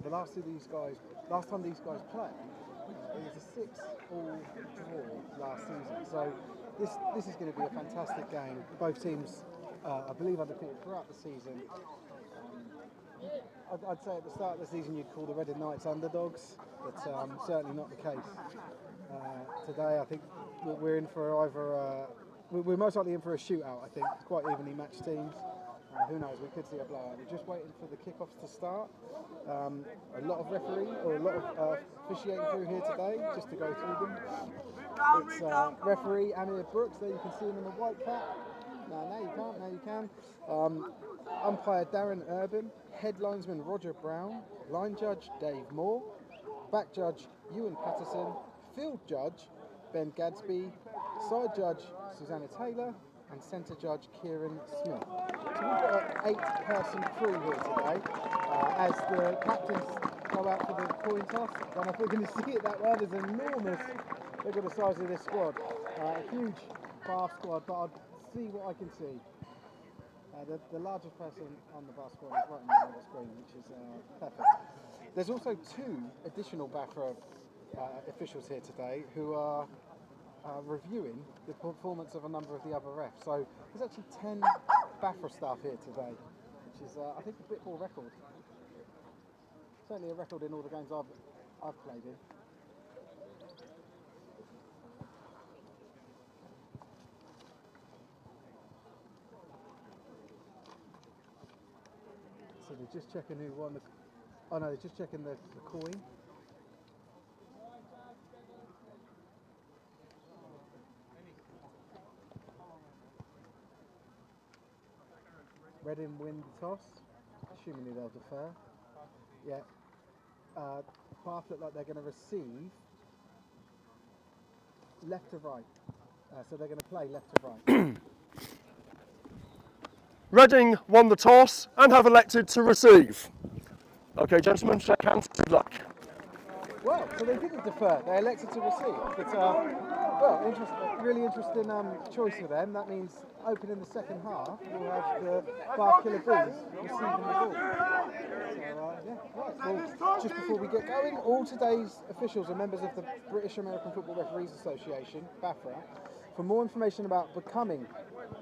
last time these guys played, it was a 6-all draw last season. So this is going to be a fantastic game. Both teams, I believe, undefeated throughout the season. I'd say at the start of the season you'd call the Reading Knights underdogs, but certainly not the case today. I think we're in for we're most likely in for a shootout. I think quite evenly matched teams. Who knows? We could see a blowout. We're just waiting for the kickoffs to start. A lot of officiating crew here today, just to go through them. It's referee Amir Brooks. There you can see him in the white cap. No, now you can't. Now you can. Umpire Darren Urban, head linesman Roger Brown, line judge Dave Moore, back judge Ewan Patterson, field judge Ben Gadsby, side judge Susanna Taylor, and centre judge Kieran Smith. So we've got an 8-person crew here today. As the captains go out for the coin toss, I don't know if we're going to see it that well. There's enormous. Look at the size of this squad. A huge bar squad, but I'll see what I can see. The largest person on the bar squad is right in the middle of the screen, which is perfect. There's also 2 additional BAFRA officials here today who are reviewing the performance of a number of the other refs. So there's actually 10 BAFRA staff here today, which is I think a bit more record. Certainly a record in all the games I've played in. So they're just checking who won the... Oh no, they're just checking the coin. Reading win the toss, assuming they'll defer. Yeah. Bath look like they're going to receive left to right. So they're going to play left to right. Reading won the toss and have elected to receive. Okay, gentlemen, shake hands. Good luck. Well, so they didn't defer. They elected to receive. But well, really interesting choice for them. That means opening the second half, we'll have the Bath Killer Bees receiving the ball. So yeah, right. Well, just before we get going, all today's officials are members of the British American Football Referees Association, BAFRA. For more information about becoming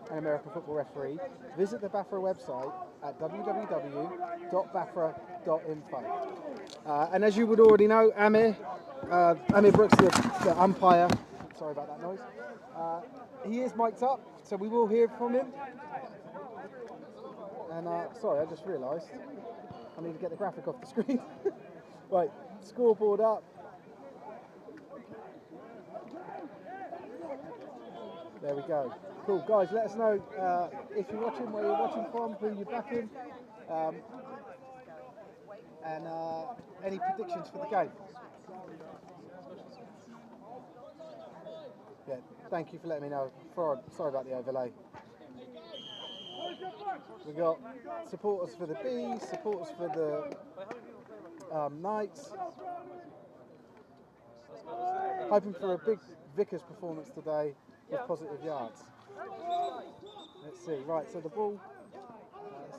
an American football referee, visit the BAFRA website at www.bafra.info. And as you would already know, Amir Brooks, the umpire, sorry about that noise, he is mic'd up, so we will hear from him. And sorry, I just realised I need to get the graphic off the screen. Right, scoreboard up. There we go. Cool, guys, let us know if you're watching, where you're watching from, who you're backing, and any predictions for the game. Yeah, thank you for letting me know. Sorry about the overlay. We got supporters for the Bees, supporters for the Knights. Hoping for a big Vickers performance today with positive yards. Let's see. Right, so the ball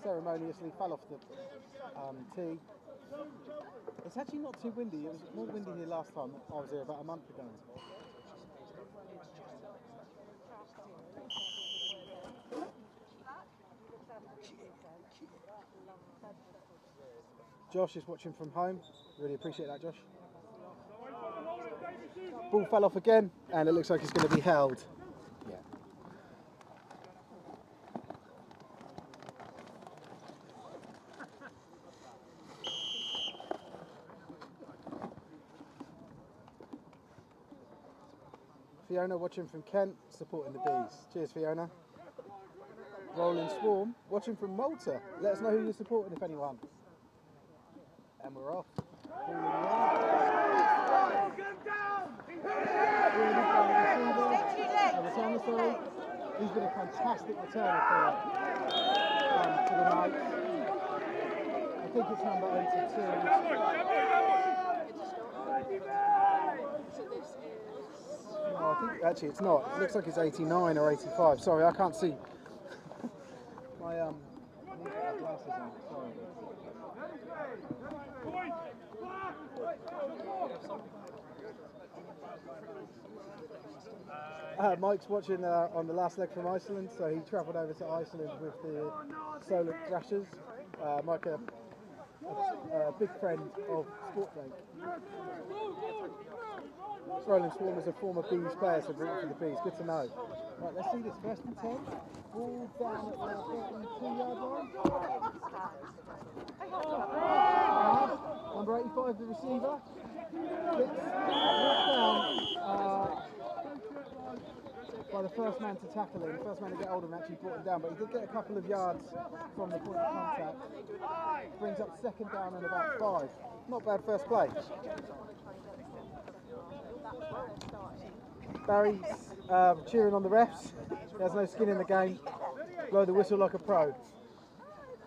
ceremoniously fell off the tee. It's actually not too windy. It was more windy here last time I was here about a month ago. Josh is watching from home. Really appreciate that, Josh. Ball fell off again, and it looks like it's going to be held. Yeah. Fiona watching from Kent, supporting the Bees. Cheers, Fiona. Rolling Swarm watching from Malta. Let us know who you're supporting, if anyone. And we're off. He's been a fantastic returner for the Knights. I think it's number 82. No, I think actually it's not. It looks like it's 89 or 85. Sorry, I can't see. I need to put my glasses on. Sorry. Mike's watching on the last leg from Iceland, so he travelled over to Iceland with the Solar Thrashers. Mike, a big friend of Sport Drake. Roland Swarm is a former Bees player, so rooting for the Bees. Good to know. Right, let's see this. First and 10. Ball down at the 32-yard line. Number 85, the receiver. Gets brought down by the first man to tackle him. The first man to get hold of him actually brought him down, but he did get a couple of yards from the point of contact. Brings up second down and about 5. Not bad first play. Barry's cheering on the refs. He has no skin in the game. Blow the whistle like a pro.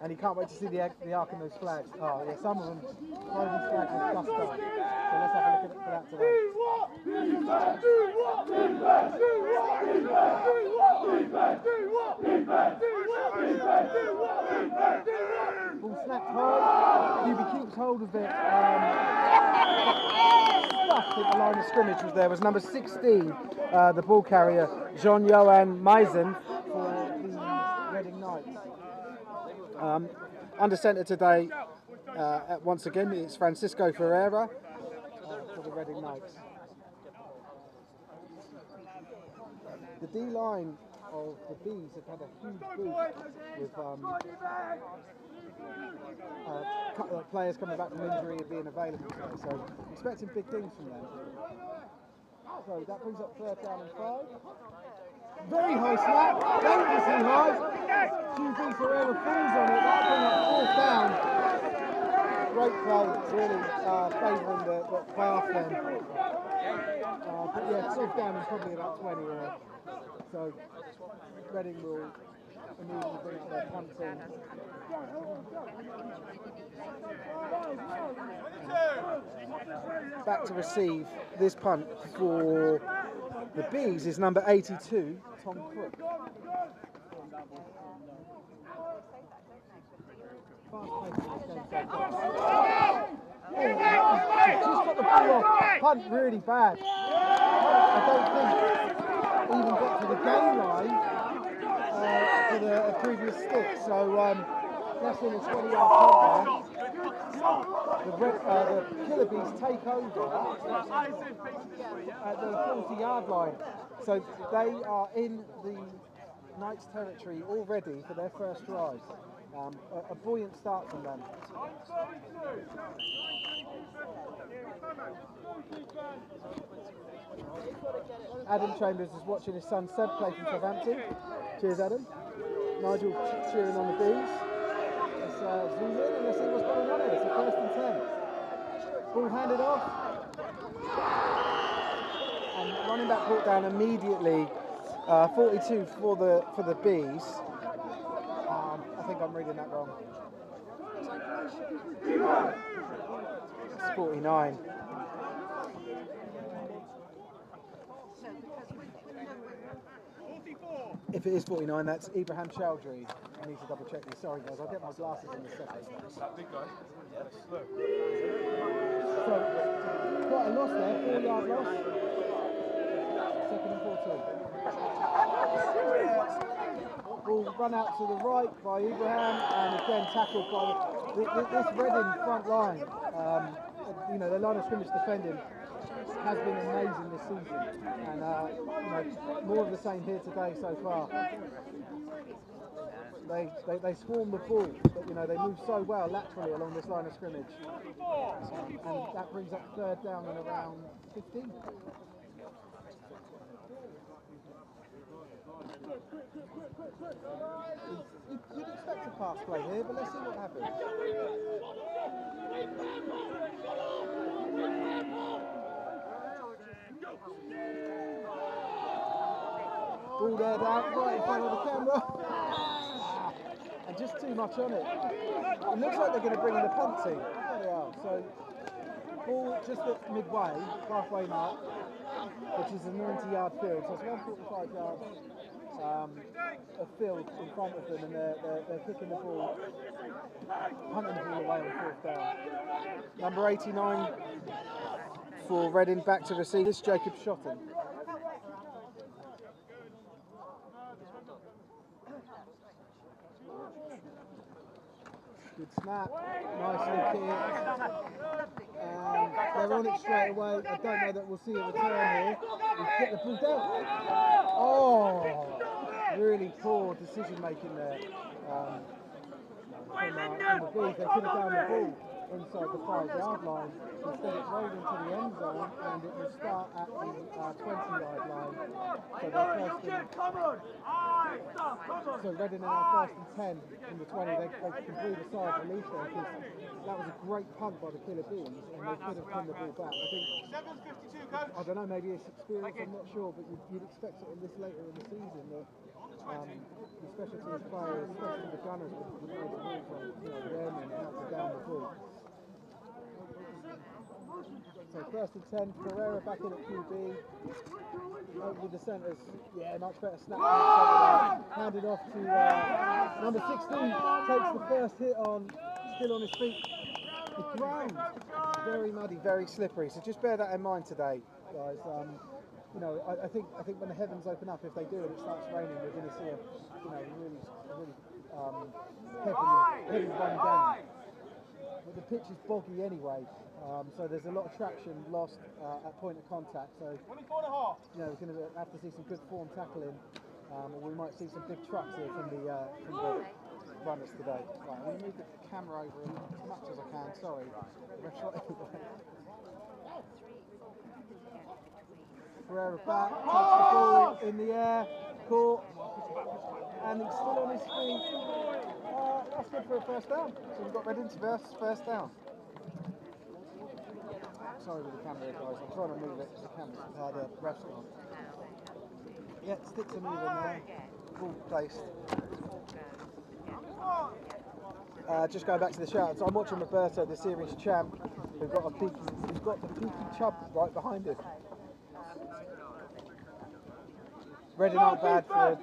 And he can't wait to see the arc in those flags. Oh yeah, some of them, one of these flags is gusto. So let's have a look at that today. Ball snapped high. Hubie keeps hold of it. Stuffed at the line of scrimmage was number 16, the ball carrier, Jean-Johan Meisen for the Reading Knights. Under centre today, once again, it's Francisco Ferreira for the Reading Knights. The D-line of the Bees have had a huge boost with players coming back from injury and being available today, so expecting big things from them. So that brings up third down and 5. Very high snap, dangerously high. QB Ferreira falls on it, that'll bring up fourth down. Great play, really favouring the play off then. But yeah, fourth down is probably about 20 there. So Reading will immediately bring up their punt team. Back to receive this punt for the Bees is number 82, Tom Crook. Just got the ball off. Punt really bad. I don't think even got to the game line for the previous stick. So that's in a 20-yard punt there. The Killer Bees take over at the 40-yard line. So they are in the Knights territory already for their first drive. A buoyant start from them. Adam Chambers is watching his son Seb play from Southampton. Cheers, Adam. Nigel cheering on the Bees. Let's zoom in and let's see what's going on here. It's a first and 10. Ball handed off. And running back brought down immediately. 42 for the Bees. I think I'm reading that wrong. It's 49. If it is 49, that's Ibrahim Chowdhury. I need to double check this. Sorry guys, I'll get my glasses in a second. That big guy? Yes. So, quite a loss there, 4-yard loss. Second and 14. Ball run out to the right by Ibrahim and again tackled by this Reading front line. You know, the line of scrimmage defending has been amazing this season, and you know, more of the same here today so far. They swarm the ball, but you know they move so well laterally along this line of scrimmage, and that brings up third down and around 15. You'd expect a pass play here, but let's see what happens. Ball there down, right in front of the camera. And just too much on it. It looks like they're going to bring in the punt team. There they are. So, ball just at midway, halfway mark, which is a 90-yard field. So it's 145 yards of field in front of them, and they're kicking the ball, punting the ball away on fourth down. Number 89 for Reading back to receive. This is Jacob Shotton. Good snap, nicely kicked. They're on it straight away. I don't know that we'll see a return here. We get the ball down. Oh, really poor decision making there. From the Bees, they could have down the ball inside the 5-yard line. Instead, it's rolled into the end zone, and it will start at the 20-yard line. So they're first and, so Reading are now first and 10 from the 20. They can breathe a sigh of relief there because that was a great punt by the Killer Bees, and they could have pinned the ball back. I think, I don't know, maybe it's experience, I'm not sure, but you'd expect it in this later in the season that the special teams players, especially the gunners, would know the rules on, the airmen and how to down the ball. So first and 10, Pereira back in at QB. With the centres, yeah, much better snap. Handed off to number 16, takes the first hit on, still on his feet. The ground, very muddy, very slippery, so just bear that in mind today, guys. I think when the heavens open up, if they do and it starts raining, we're going to see a really heavy run down. But the pitch is boggy anyway, so there's a lot of traction lost at point of contact. So we're going to have to see some good form tackling, or we might see some big trucks here from the runners today. Right, I'm going to move the camera over as much as I can. Sorry. Pereira back, takes the ball in the air, caught, and he's still on his feet. That's good for a first down. So we've got Reading's first down. Sorry with the camera, guys. I'm trying to move it to the camera. The ref's gone. Yeah, sticks are moving there. Ball placed. Just going back to the shout. So I'm watching Roberto, the series champ, who's got the peaky chub right behind him. Reading aren't bad for a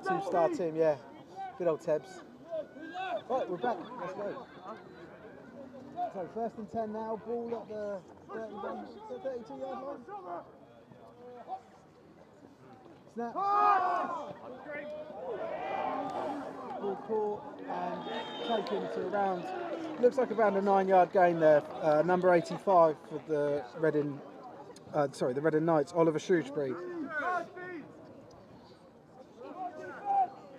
2-star team, yeah. Good old Tebs. Right, we're back. Let's go. So first and 10 now. Ball at the 32-yard line. Snap. Ball caught and taken to around. Looks like around a 9-yard gain there. Number 85 for the Reading. The Reading Knights. Oliver Shrewsbury.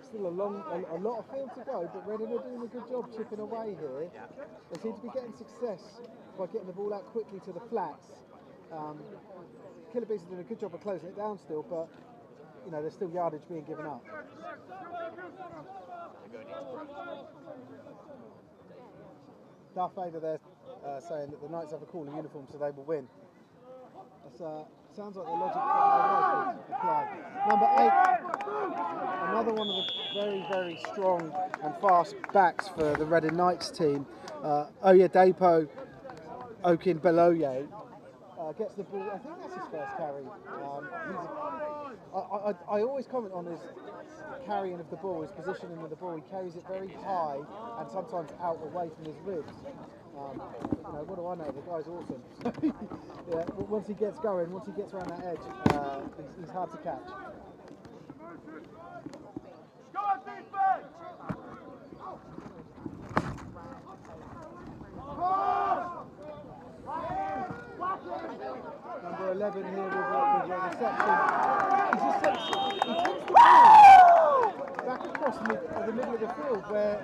Still a lot of field to go, but Reading are doing a good job chipping away here. They seem to be getting success by getting the ball out quickly to the flats. Killer Bees are doing a good job of closing it down still, but there's still yardage being given up. Darth Vader there saying that the Knights have a cooler uniform, so they will win. That's sounds like the logic applied. Number 8, another one of the very, very strong and fast backs for the Reading Knights team. Oyedepo Okinbeloye gets the ball. I think that's his first carry. I always comment on his carrying of the ball, his positioning of the ball. He carries it very high and sometimes out away from his ribs. What do I know? The guy's awesome. Yeah, once he gets going, once he gets around that edge, he's hard to catch. Number 11 here with a reception. He tends to back across the middle of the field where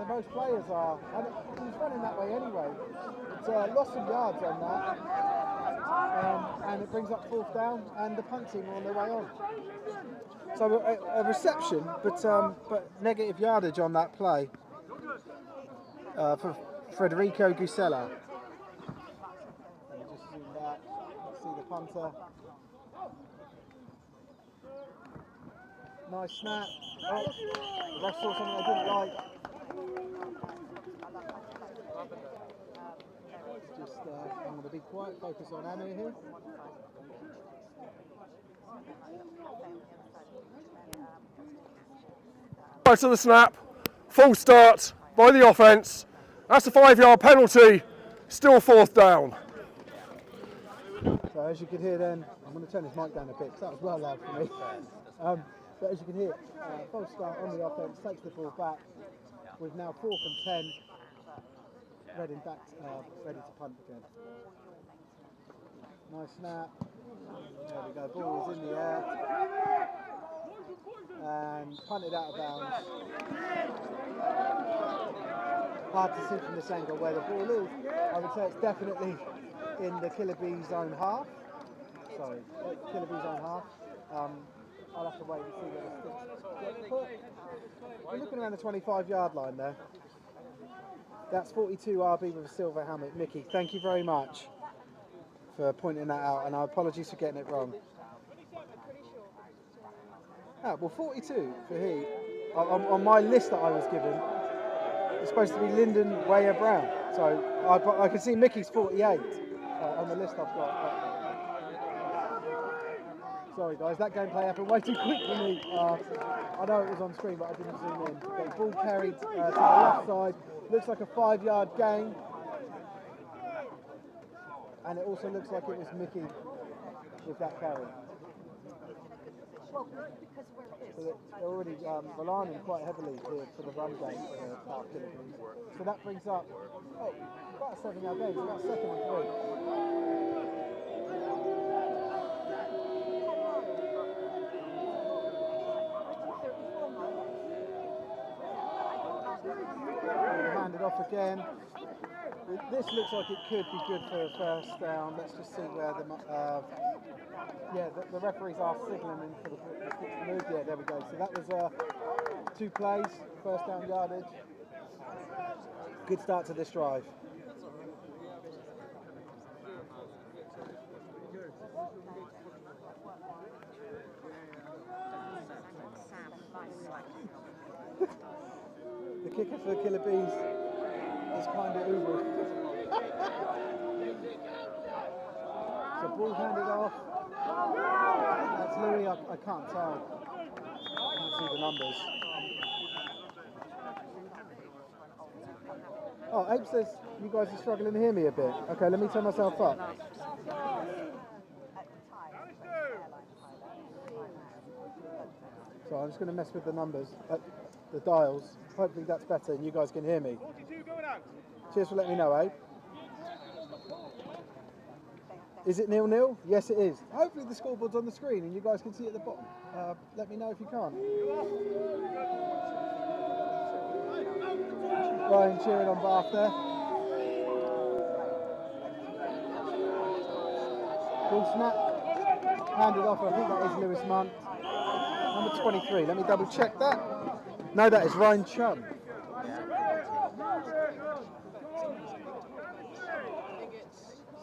most players are, and he's running that way anyway. It's lost some yards on that, and it brings up 4th down, and the punt team are on their way on. So a reception, but negative yardage on that play for Federico Gusella. Just zoom back, see the punter. Nice snap. Oh, the ref saw something they didn't like. I'm going to be quiet, focus on Anu here. Right to the snap, full start by the offence. That's a 5-yard penalty, still 4th down. So as you can hear then, I'm going to turn this mic down a bit because that was well loud for me. But as you can hear, false start on the offence, takes the ball back with now 4th and 10. Reading back, ready to punt again. Nice snap. There we go. Ball is in the air. And punted out of bounds. Hard to see from this angle where the ball is. I would say it's definitely in the Killer Bees own half. Sorry, Killer Bees own half. I'll have to wait and see where the sticks get put. We're looking around the 25-yard line there. That's 42 RB with a silver helmet. Mickey, thank you very much for pointing that out, and I apologies for getting it wrong. Ah, well, 42 for he. On my list that I was given, it's supposed to be Lyndon Weyer Brown. So I can see Mickey's 48 on the list I've got. Sorry guys, that gameplay happened way too quick for me. I know it was on screen, but I didn't zoom in. Okay, ball carried to the left side. Looks like a 5-yard gain. And it also looks like it was Mickey with that carry. So they're already relying quite heavily for the run game for Killer Bees. So that brings up about a 7-yard gain, about 2nd and 3. Handed off again. This looks like it could be good for a first down. Let's just see where the referees are signalling for the sticks to move. Yeah, there we go. So that was 2 plays, first down yardage. Good start to this drive. The kicker for Killer Bees is kind of uber. So ball handed off. That's Louis. I can't tell. I can't see the numbers. Oh, Abe says you guys are struggling to hear me a bit. Okay, let me turn myself up. So I'm just going to mess with the numbers, the dials. Hopefully that's better and you guys can hear me. Cheers for letting me know, Abe. Is it 0-0? Yes, it is. Hopefully the scoreboard's on the screen and you guys can see it at the bottom. Let me know if you can't. Ryan cheering on Bath there. Ball snap. Handed off, I think that is Lewis Munt. Number 23, let me double check that. No, that is Ryan Chum.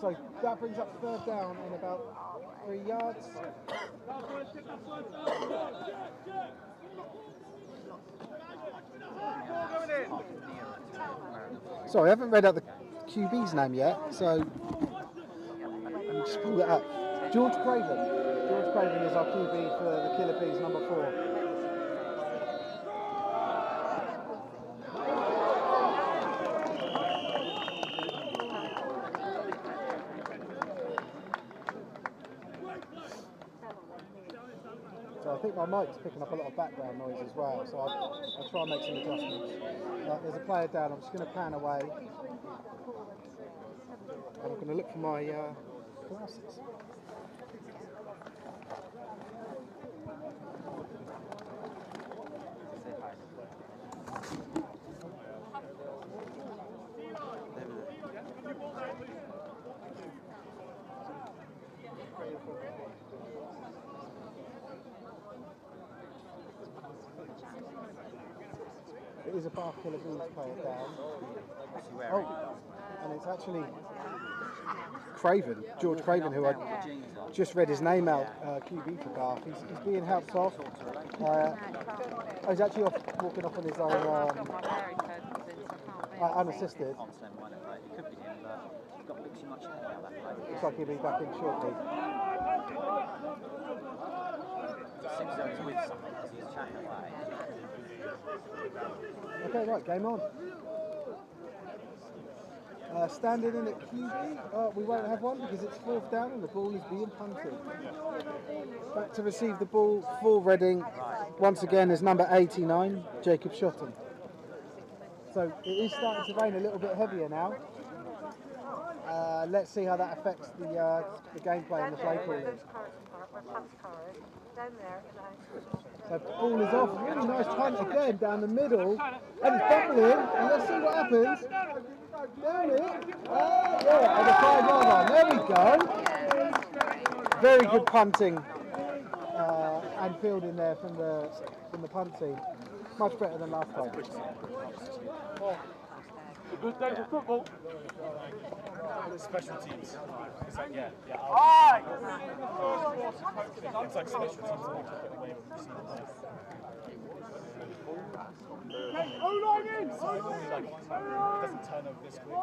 So that brings up 3rd down in about 3 yards. Sorry, I haven't read out the QB's name yet, so let me just pull that up. George Craven. George Craven is our QB for the Killer Bees, number 4. So I think my mic's picking up a lot of background noise as well, so I'll try and make some adjustments. There's a player down, I'm just going to pan away. And I'm going to look for my glasses. It is a Bath Killer Bees player down. Oh, and it's actually Craven, George Craven, who I just read his name out, QB for Bath. He's being helped off. He's actually walking off on his own, unassisted. Looks like he'll be back in shortly. Okay, right, game on. Standing in at QB, we won't have one because it's 4th down and the ball is being punted. Back to receive the ball for Reading, once again is number 89, Jacob Shotton. So it is starting to rain a little bit heavier now. Let's see how that affects the gameplay and the play calling. So ball is off, really nice punt again down the middle, and it's bubbling, and let's see what happens. Down it, yeah, at the 5-yard line, there we go. Very good punting and fielding there from the punt team. Much better than last time. Good day for football. The special teams. It's like, yeah. It's like special teams that we took it away when we see them live. O-line in! So it only like, it doesn't turn over this quick.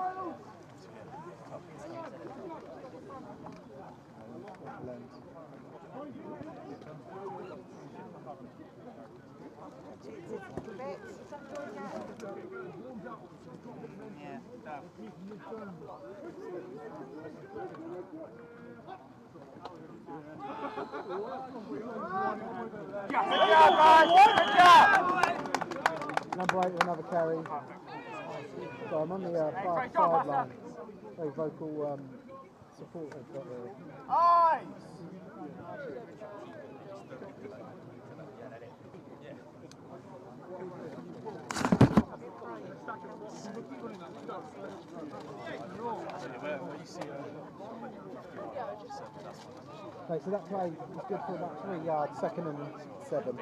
Number 8 with another carry. So I'm on the far sideline. Very vocal support they've got there. Okay, so that play is good for about 3 yards, 2nd and 7.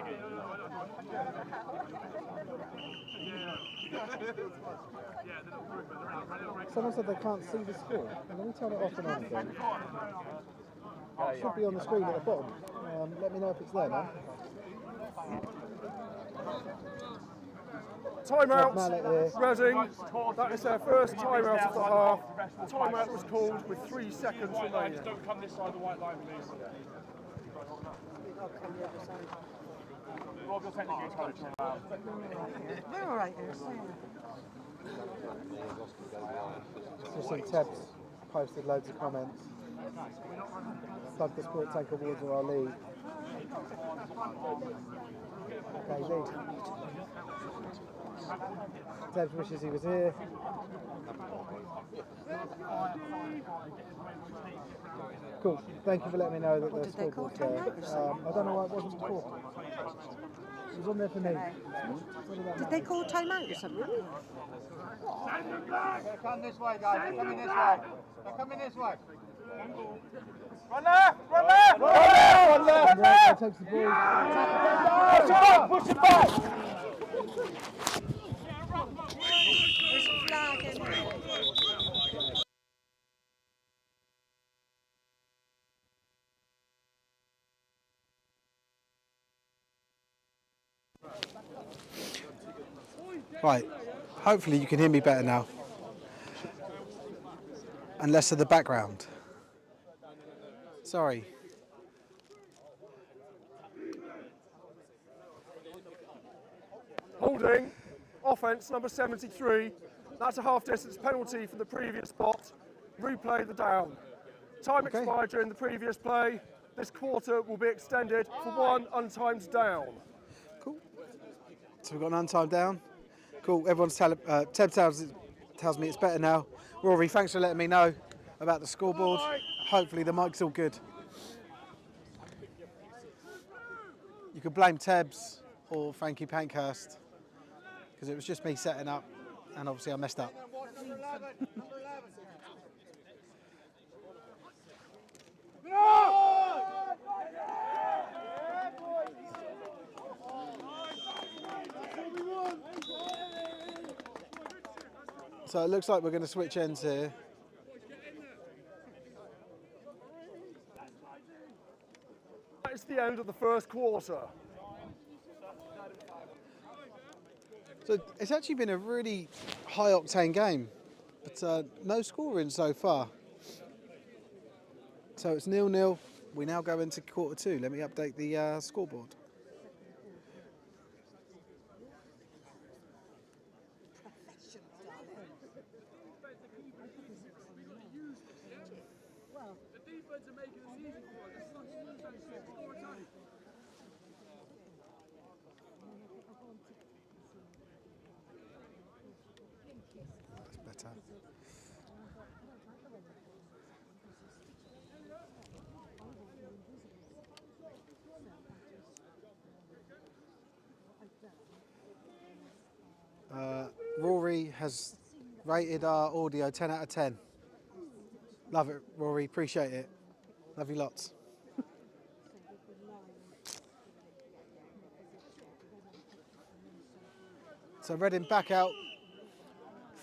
Someone said they can't see the score. Let me turn it off and on again. It should be on the screen at the bottom. Let me know if it's there now. Timeout, Reading. That is their first timeout of the half. The timeout was called with 3 seconds remaining. Don't come this side of the white line, please. Rob, you'll take the game coach. They're all right there. So some Tebs posted loads of comments. Plug the Sport Tank Awards or our league. Okay, league. Tebs wishes he was here. Cool. Thank you for letting me know that the scoreboard's there. I don't know why it wasn't before. It was on there for me. Did they call time out or something? Come this way, guys. They're coming this way. They're coming this way. Run left! Run left! Run left! Run left! And there takes the ball. Push it up! Push it back! There's a flag in there. Right, hopefully you can hear me better now. And less of the background. Sorry. Holding, offence number 73. That's a half-distance penalty for the previous spot. Replay the down. Time expired during the previous play. This quarter will be extended for 1 untimed down. Cool. So we've got an untimed down. Cool. Everyone's Teb tells me it's better now. Rory, thanks for letting me know about the scoreboard. Hopefully the mic's all good. You could blame Tebs or Frankie Pankhurst because it was just me setting up and obviously I messed up. So it looks like we're going to switch ends here. That is the end of the first quarter. So it's actually been a really high octane game, but no scoring so far. So it's 0-0. We now go into quarter 2. Let me update the scoreboard. better. Rory has rated our audio 10 out of 10. Love it, Rory. Appreciate it. Love you lots. So Reading back out.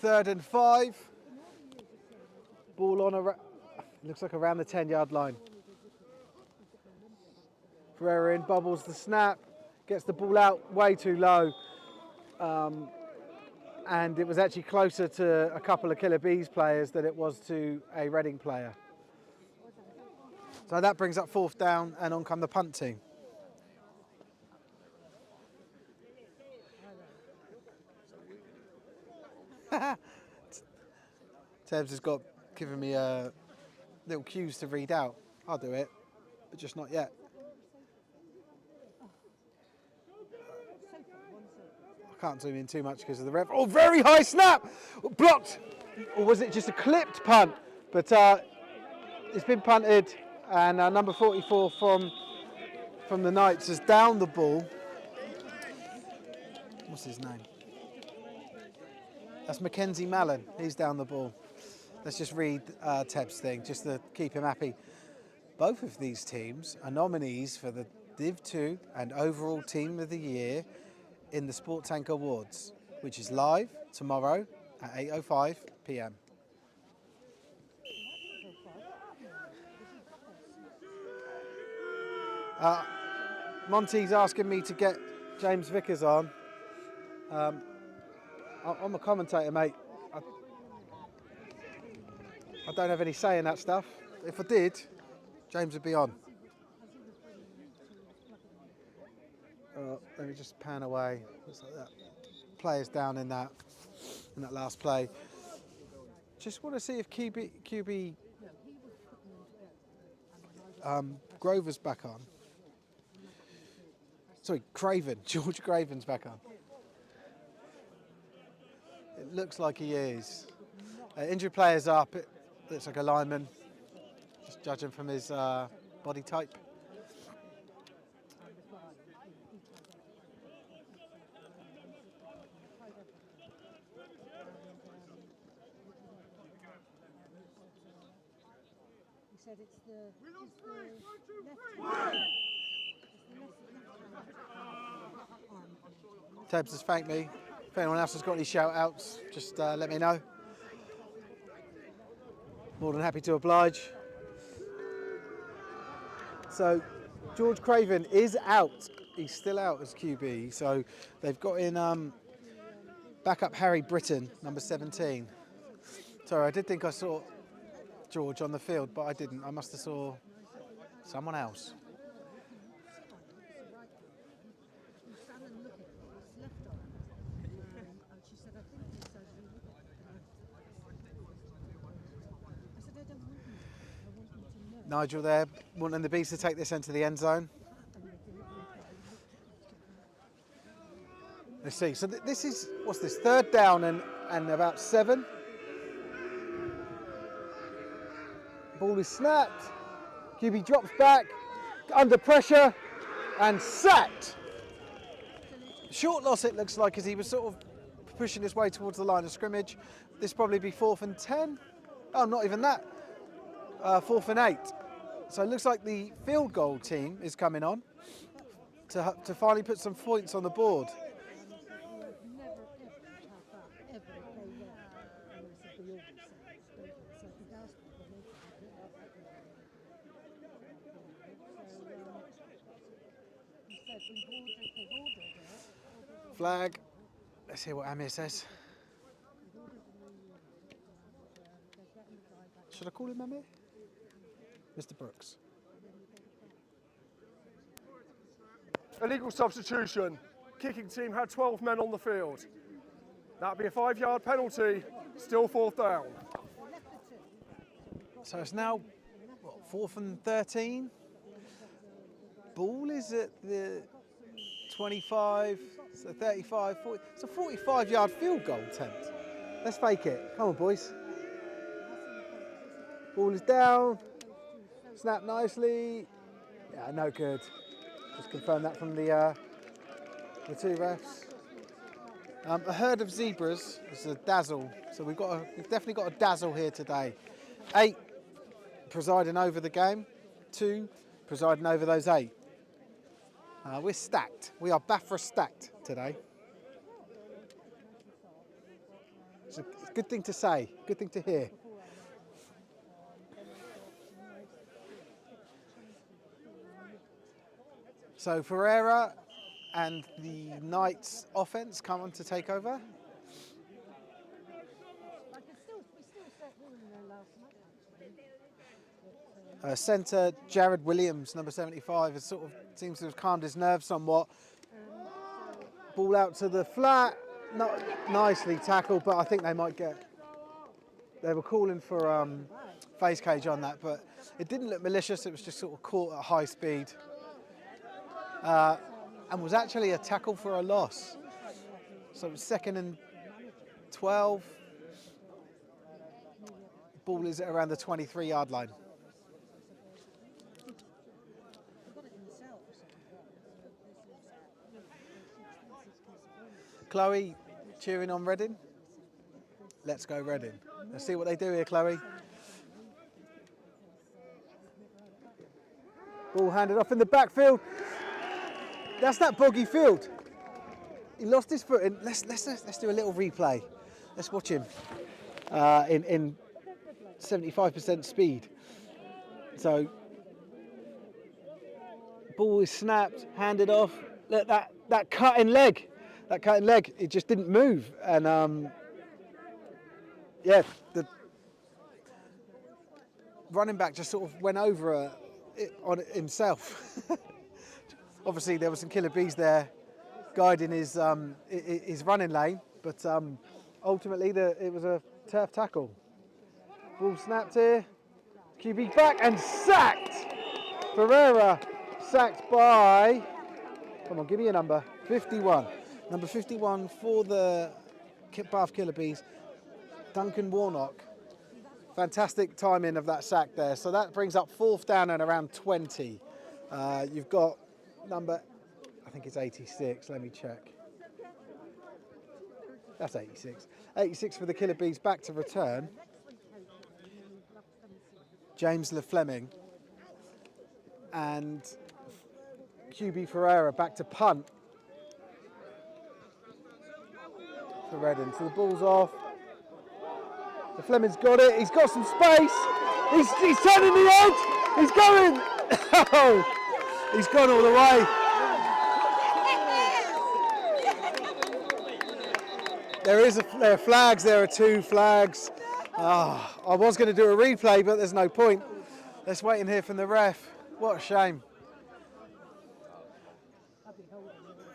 3rd and 5. Ball on looks like around the 10-yard line. Ferreira in, bubbles the snap, gets the ball out way too low. And it was actually closer to a couple of Killer Bees players than it was to a Reading player. So that brings up 4th down, and on come the punt team. Tebs has given me little cues to read out. I'll do it, but just not yet. I can't zoom in too much because of the ref. Oh, very high snap! Blocked! Or was it just a clipped punt? But it's been punted, and number 44 from the Knights has downed the ball. What's his name? That's Mackenzie Mallon. He's down the ball. Let's just read Teb's thing, just to keep him happy. Both of these teams are nominees for the Div 2 and overall Team of the Year in the Sport Tank Awards, which is live tomorrow at 8:05 p.m. Monty's asking me to get James Vickers on. I'm a commentator, mate. I don't have any say in that stuff. If I did, James would be on. Let me just pan away. Looks like that. Players down in that last play. Just want to see if QB Grover's back on. Sorry, Craven. George Craven's back on. It looks like he is. Injured player's up. It looks like a lineman. Just judging from his body type. He said it's the left. Tebs has thanked me. If anyone else has got any shout outs, just let me know. More than happy to oblige. So George Craven is out. He's still out as QB. So they've got in backup Harry Britton, number 17. Sorry, I did think I saw George on the field, but I didn't. I must have saw someone else. Nigel there, wanting the Bees to take this into the end zone. Let's see, so this is, what's this, 3rd down and about 7. Ball is snapped, QB drops back, under pressure, and sacked. Short loss it looks like, as he was sort of pushing his way towards the line of scrimmage. This probably be 4th and 10. Oh, not even that. 4th and 8. So it looks like the field goal team is coming on to finally put some points on the board. Flag. Let's hear what Amir says. Should I call him Amir? Mr. Brooks. Illegal substitution. Kicking team had 12 men on the field. That'd be a 5-yard penalty. Still 4th down. So it's now, what, 4th and 13? Ball is at the 25, so 35, 40. It's a 45-yard field goal attempt. Let's fake it. Come on, boys. Ball is down. Snap nicely. Yeah, no good. Just confirm that from the two refs. A herd of zebras is a dazzle. So we've definitely got a dazzle here today. 8 presiding over the game. 2 presiding over those 8. We're stacked. We are Bafra stacked today. It's a good thing to say, good thing to hear. So Ferreira and the Knights offense come on to take over. Centre Jared Williams, number 75, has sort of seems to have calmed his nerves somewhat. Ball out to the flat, not nicely tackled, but I think they might get. They were calling for phase cage on that, but it didn't look malicious. It was just sort of caught at high speed, and was actually a tackle for a loss. So it was 2nd and 12. Ball is around the 23-yard line. Chloe cheering on Reading. Let's go Reading. Let's see what they do here, Chloe. Ball handed off in the backfield. That's that boggy field. He lost his footing. Let's do a little replay. Let's watch him in 75% speed. So ball is snapped, handed off. Look, that cutting leg. That cutting leg, it just didn't move. And yeah, the running back just sort of went over it on himself. Obviously, there were some killer bees there guiding his running lane, but ultimately it was a turf tackle. Ball snapped here, QB back and sacked. Ferreira sacked by, come on, give me a number, 51. Number 51 for the Bath Killer Bees, Duncan Warnock. Fantastic timing of that sack there. So that brings up 4th down and around 20. You've got number, I think it's 86, let me check. That's 86. 86 for the Killer Bees back to return. James LeFleming and QB Ferreira back to punt for Reading. So the ball's off. The Fleming's got it. He's got some space. He's turning the edge. He's going. Oh, he's gone all the way. There are flags. There are 2 flags. I was going to do a replay, but there's no point. Let's wait and hear from the ref. What a shame.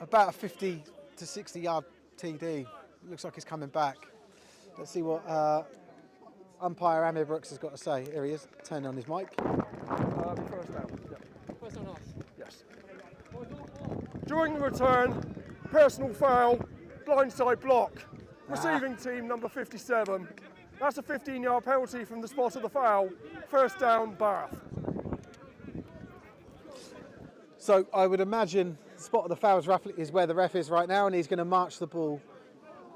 About a 50 to 60 yard TD. Looks like he's coming back. Let's see what umpire Amir Brooks has got to say. Here he is, turning on his mic. First down. Yeah. First on us. Yes. During the return, personal foul, blindside block. Receiving team number 57. That's a 15-yard penalty from the spot of the foul. First down, Bath. So I would imagine the spot of the foul is where the ref is right now, and he's going to march the ball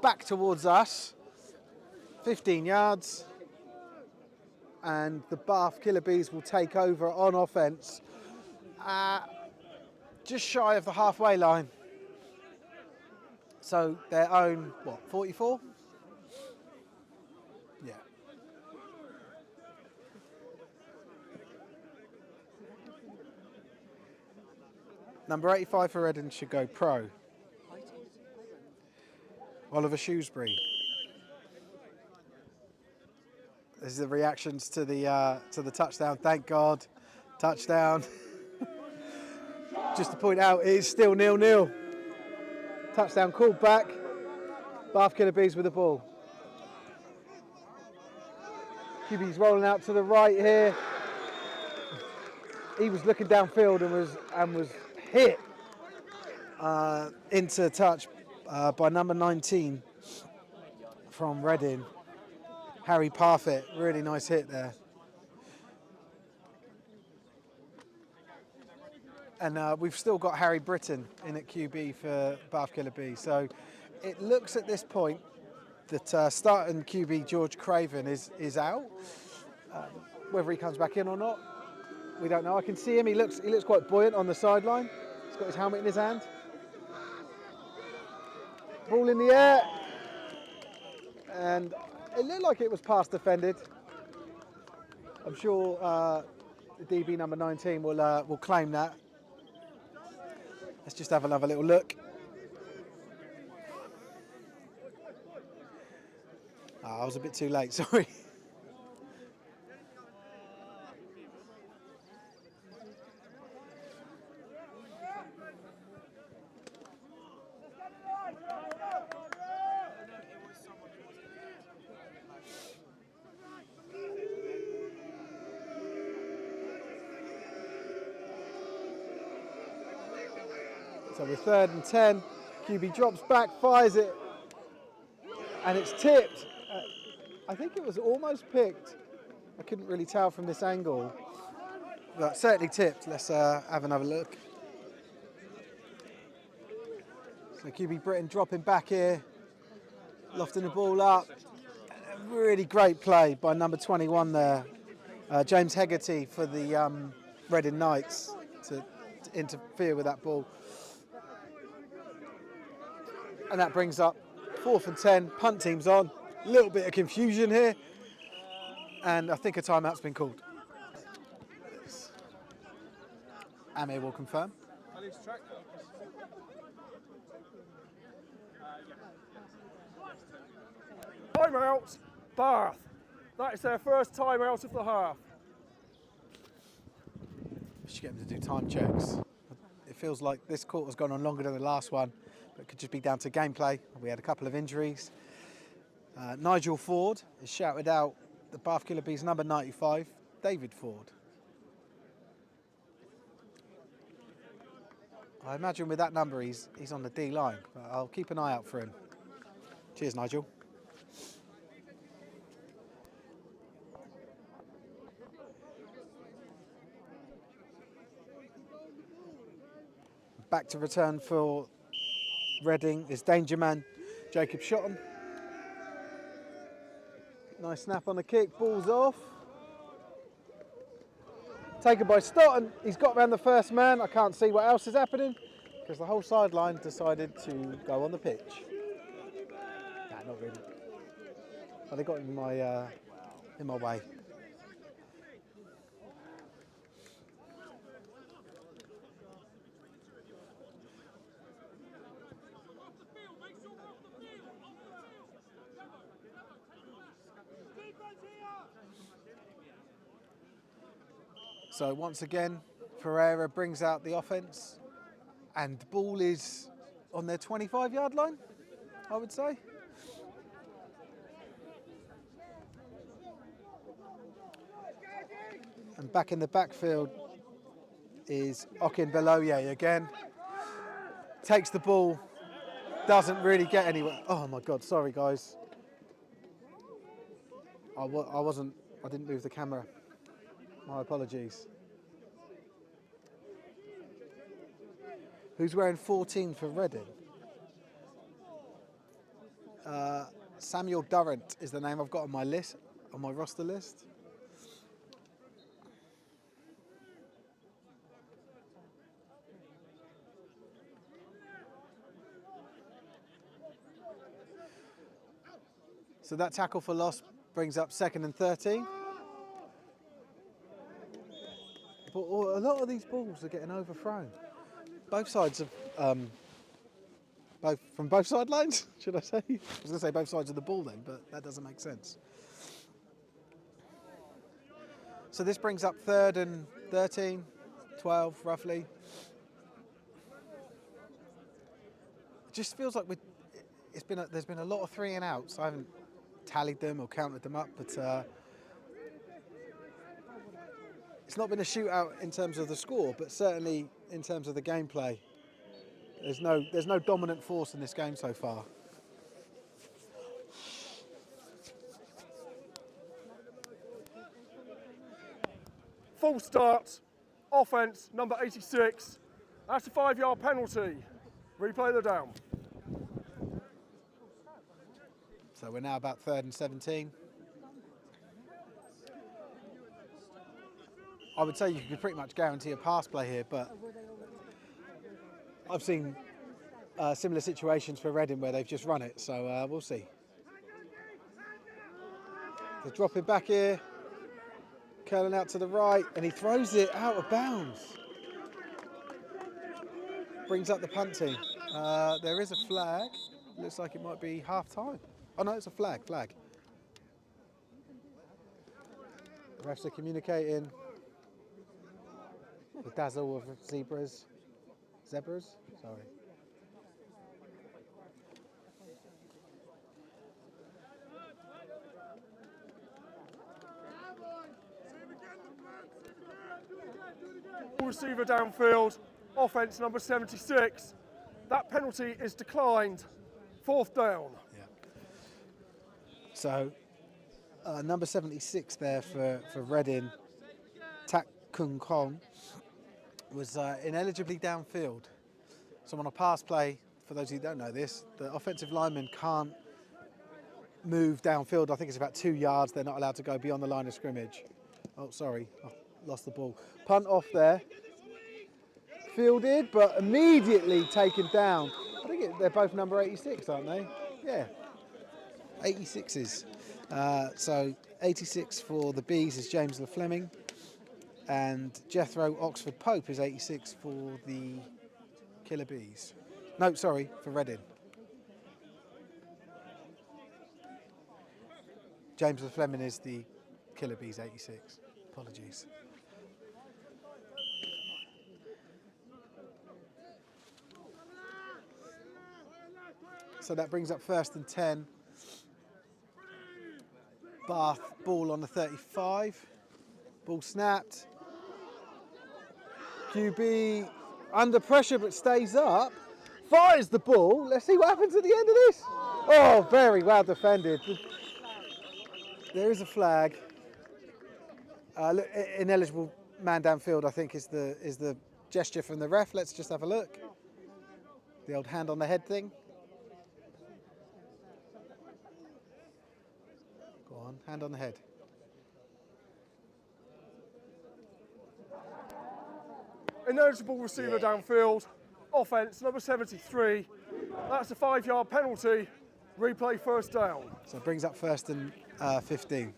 back towards us. 15 yards. And the Bath Killer Bees will take over on offence. Just shy of the halfway line. So their own, 44? Yeah. Number 85 for Reading should go pro. Oliver Shrewsbury. This is the reactions to the touchdown. Thank God, touchdown. Just to point out, it is still 0-0. Touchdown called back. Bath Killer Bees with the ball. QB's rolling out to the right here. He was looking downfield and was hit into touch by number 19 from Reading. Harry Parfitt, really nice hit there. And we've still got Harry Britton in at QB for Bath Killer B. So it looks at this point that starting QB George Craven is out. Whether he comes back in or not, we don't know. I can see him. He looks quite buoyant on the sideline. He's got his helmet in his hand. Ball in the air, and it looked like it was pass defended. I'm sure the DB number 19 will claim that. Let's just have another little look. I was a bit too late, sorry. So we're 3rd and 10. QB drops back, fires it, and it's tipped. I think it was almost picked. I couldn't really tell from this angle, but certainly tipped. Let's have another look. So QB Britton dropping back here, lofting the ball up. A really great play by number 21 there, James Hegarty for the Reading Knights to interfere with that ball. And that brings up 4th and 10, punt team's on. A little bit of confusion here, and I think a timeout's been called. Amir will confirm. Timeout, Bath. That is their first timeout of the half. We should get them to do time checks. It feels like this quarter's gone on longer than the last one, but it could just be down to gameplay. We had a couple of injuries. Nigel Ford has shouted out the Bath Killer Bees number 95, David Ford. I imagine with that number he's on the D line, but I'll keep an eye out for him. Cheers, Nigel. Back to return for Reading is danger man Jacob Shotton. Nice snap on the kick, ball's off. Taken by Stotton, he's got around the first man. I can't see what else is happening because the whole sideline decided to go on the pitch. Nah, not really. But they got in my way. So once again, Ferreira brings out the offence, and the ball is on their 25-yard line, I would say. And back in the backfield is Okin Beloye again. Takes the ball, doesn't really get anywhere. Oh my God, sorry guys. I didn't move the camera. My apologies. Who's wearing 14 for Reading? Samuel Durrant is the name I've got on my list, on my roster list. So that tackle for loss brings up 2nd and 13. But a lot of these balls are getting overthrown. Both sides of, from both sidelines, should I say? I was going to say both sides of the ball then, but that doesn't make sense. So this brings up 3rd and 13, 12 roughly. It just feels like there's been a lot of 3 and outs. I haven't tallied them or counted them up, but it's not been a shootout in terms of the score, but certainly in terms of the gameplay. There's no dominant force in this game so far. Full start, offence number 86. That's a 5-yard penalty. Replay the down. So we're now about 3rd and 17. I would say you could pretty much guarantee a pass play here, but I've seen similar situations for Reading where they've just run it, so we'll see. They're dropping back here, curling out to the right, and he throws it out of bounds. Brings up the punt team. There is a flag. Looks like it might be half time. Oh no, it's a flag. The refs are communicating. The dazzle of zebras. Sorry. Receiver downfield, offence number 76. That penalty is declined. 4th down. Yeah. So number 76 there for Reading, Tak Kung Kong, was ineligibly downfield. So on a pass play, for those who don't know this, the offensive lineman can't move downfield. I think it's about 2 yards. They're not allowed to go beyond the line of scrimmage. Oh, sorry, I lost the ball. Punt off there. Fielded, but immediately taken down. I think they're both number 86, aren't they? Yeah, 86s. So 86 for the Bees is James LaFleming, and Jethro Oxford Pope is 86 for the Killer Bees. No, sorry, for Reading. James LaFleming is the Killer Bees 86. Apologies. So that brings up 1st and 10. Bath ball on the 35. Ball snapped. QB under pressure but stays up. Fires the ball. Let's see what happens at the end of this. Oh, very well defended. There is a flag. Look, ineligible man downfield, I think, is the gesture from the ref. Let's just have a look. The old hand on the head thing. Go on, hand on the head. Ineligible receiver downfield, offence number 73. That's a 5-yard penalty. Replay 1st down. So it brings up 1st and 15.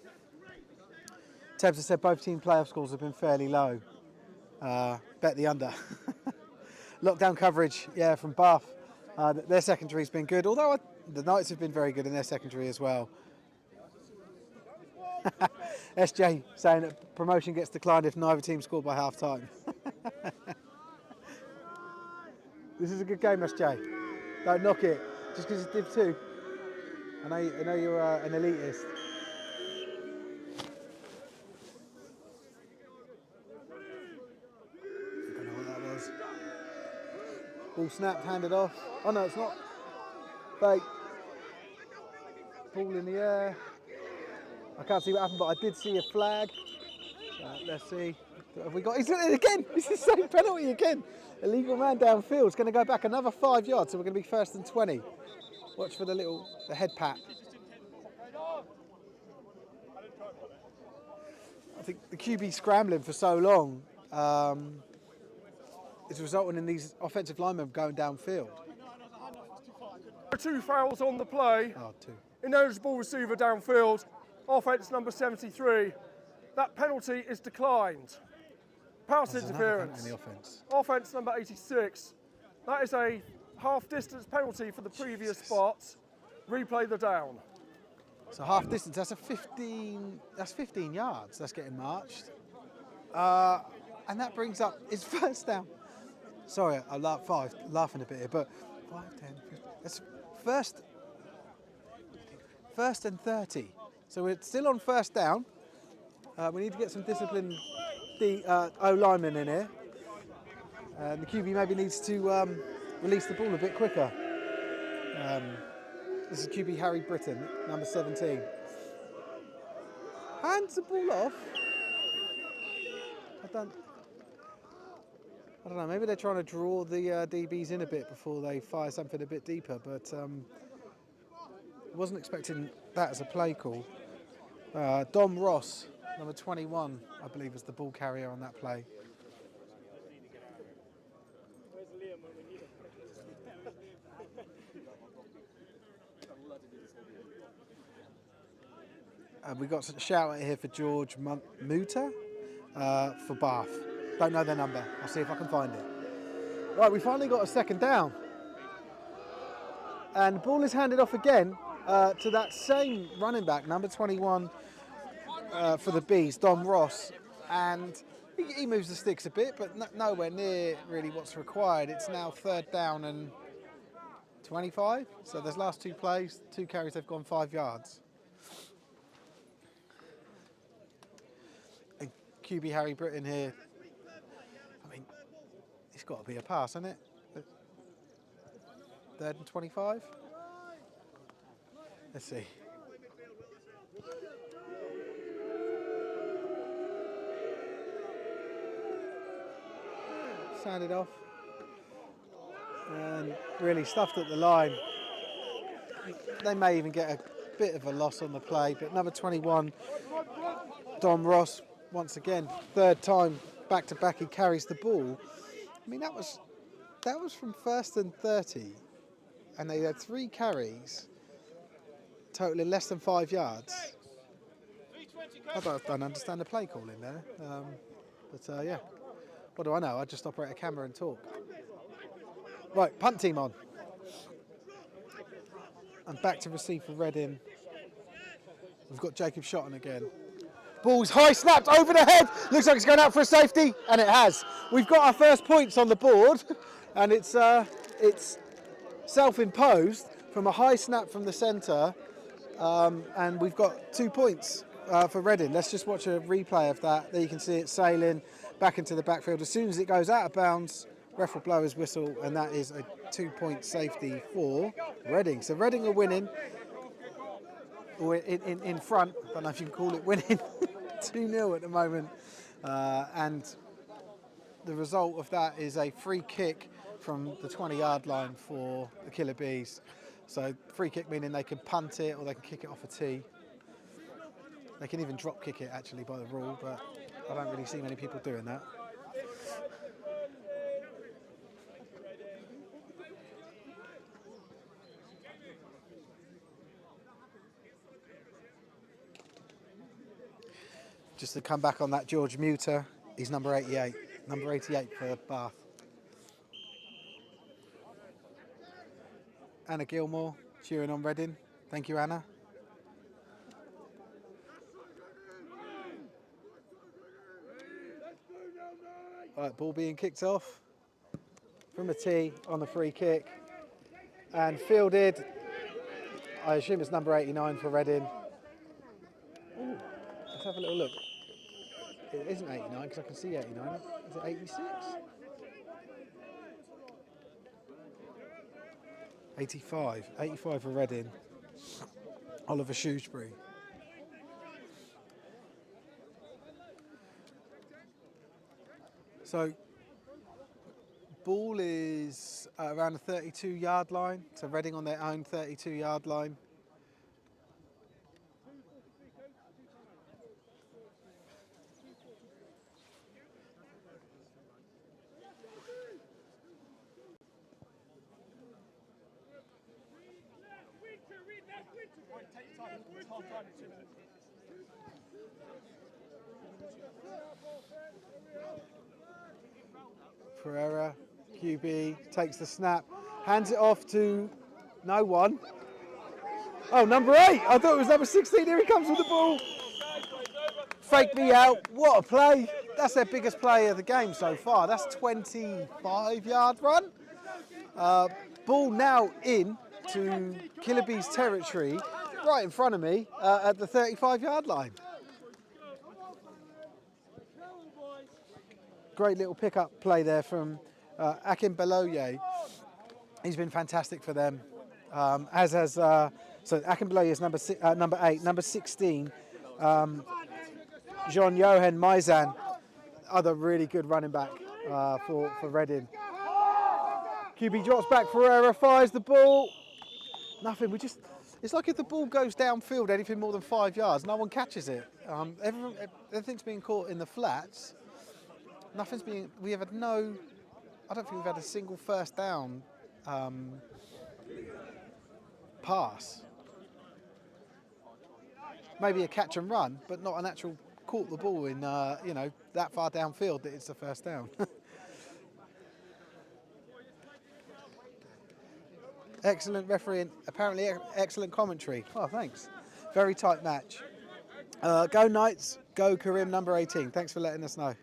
Tebs has said both team playoff scores have been fairly low. Bet the under. Lockdown coverage, yeah, from Bath. Their secondary's been good, although the Knights have been very good in their secondary as well. SJ saying that promotion gets declined if neither team scored by half time. This is a good game, SJ. Don't knock it just because it's Div 2. I know you're an elitist. I don't know what that was. Ball snapped, handed off. Oh no, it's not. Fake. Ball in the air. I can't see what happened, but I did see a flag. Let's see. Have we got? He's doing it again. It's the same penalty again. Illegal man downfield. It's going to go back another 5 yards, so we're going to be 1st and 20. Watch for the head pat. I think the QB scrambling for so long is resulting in these offensive linemen going downfield. 2 fouls on the play. Oh, 2. Ineligible receiver downfield, offence number 73. That penalty is declined. Pass interference. In the offence. Offence number 86. That is a half-distance penalty for the previous spot. Replay the down. So half distance. That's 15 yards. That's getting marched. And that brings up his 1st down. Sorry, I'm laughing a bit here, but 5, 10, 15. That's first and 30. So we're still on 1st down. We need to get some disciplined O-linemen in here. The QB maybe needs to release the ball a bit quicker. This is QB Harry Britton, number 17. Hands the ball off. I don't know, maybe they're trying to draw the DBs in a bit before they fire something a bit deeper, but wasn't expecting that as a play call. Dom Ross, number 21, I believe, was the ball carrier on that play. We got a shout out here for George Muta for Bath. Don't know their number. I'll see if I can find it. Right, we finally got a second down. And the ball is handed off again to that same running back, number 21 for the Bees, Dom Ross. And he moves the sticks a bit, but nowhere near really what's required. It's now 3rd down and 25. So there's last 2 plays, 2 carries, they've gone 5 yards. And QB Harry Britton here. I mean, it's got to be a pass, hasn't it? 3rd and 25. Let's see. Sanded off. And really stuffed at the line. They may even get a bit of a loss on the play, but number 21, Dom Ross, once again, 3rd time back to back he carries the ball. I mean, that was from 1st and 30, and they had 3 carries, totaling less than 5 yards. I don't understand the play calling there, but yeah, what do I know? I just operate a camera and talk. Right, punt team on. And back to receive for Reading. We've got Jacob Shotton again. Ball's high snapped over the head. Looks like it's going out for a safety, and it has. We've got our first points on the board, and it's self-imposed from a high snap from the centre, and we've got 2 points for Reading. Let's just watch a replay of that. There you can see it sailing back into the backfield. As soon as it goes out of bounds, ref will blow his whistle, and that is a 2-point safety for Reading. So Reading are winning, or in front. I don't know if you can call it winning. 2-0 at the moment, and the result of that is a free kick from the 20-yard line for the Killer Bees. So free kick meaning they can punt it or they can kick it off a tee. They can even drop kick it actually by the rule, but I don't really see many people doing that. Just to come back on that, George Muta, he's number 88. Number 88 for Bath. Anna Gilmore cheering on Reading. Thank you, Anna. Right, ball being kicked off from a tee on the free kick. And fielded, I assume it's number 89 for Reading. Ooh, let's have a little look. It isn't 89 because I can see 89. Is it 86? 85. 85 for Reading. Oliver Shrewsbury. So, ball is around the 32-yard line. So Reading on their own 32-yard line. Pereira, QB, takes the snap, hands it off to no one. Oh, number 8. I thought it was number 16. Here he comes with the ball. Fake me out. What a play. That's their biggest play of the game so far. That's 25-yard run. Ball now in to Killerby's territory, right in front of me at the 35-yard line. Great little pickup play there from Akim Beloye. He's been fantastic for them, as has so Akim Beloye is number 8, number 16. Jean-Johan Maizan. other really good running back for Reading. QB drops back, Ferreira fires the ball. Nothing, it's like if the ball goes downfield anything more than 5 yards, no one catches it. Everything's being caught in the flats. I don't think we've had a single first down pass. Maybe a catch and run, but not an actual caught the ball in, that far downfield that it's the first down. Excellent refereeing, apparently excellent commentary. Oh, thanks. Very tight match. Go Knights, go Karim number 18. Thanks for letting us know.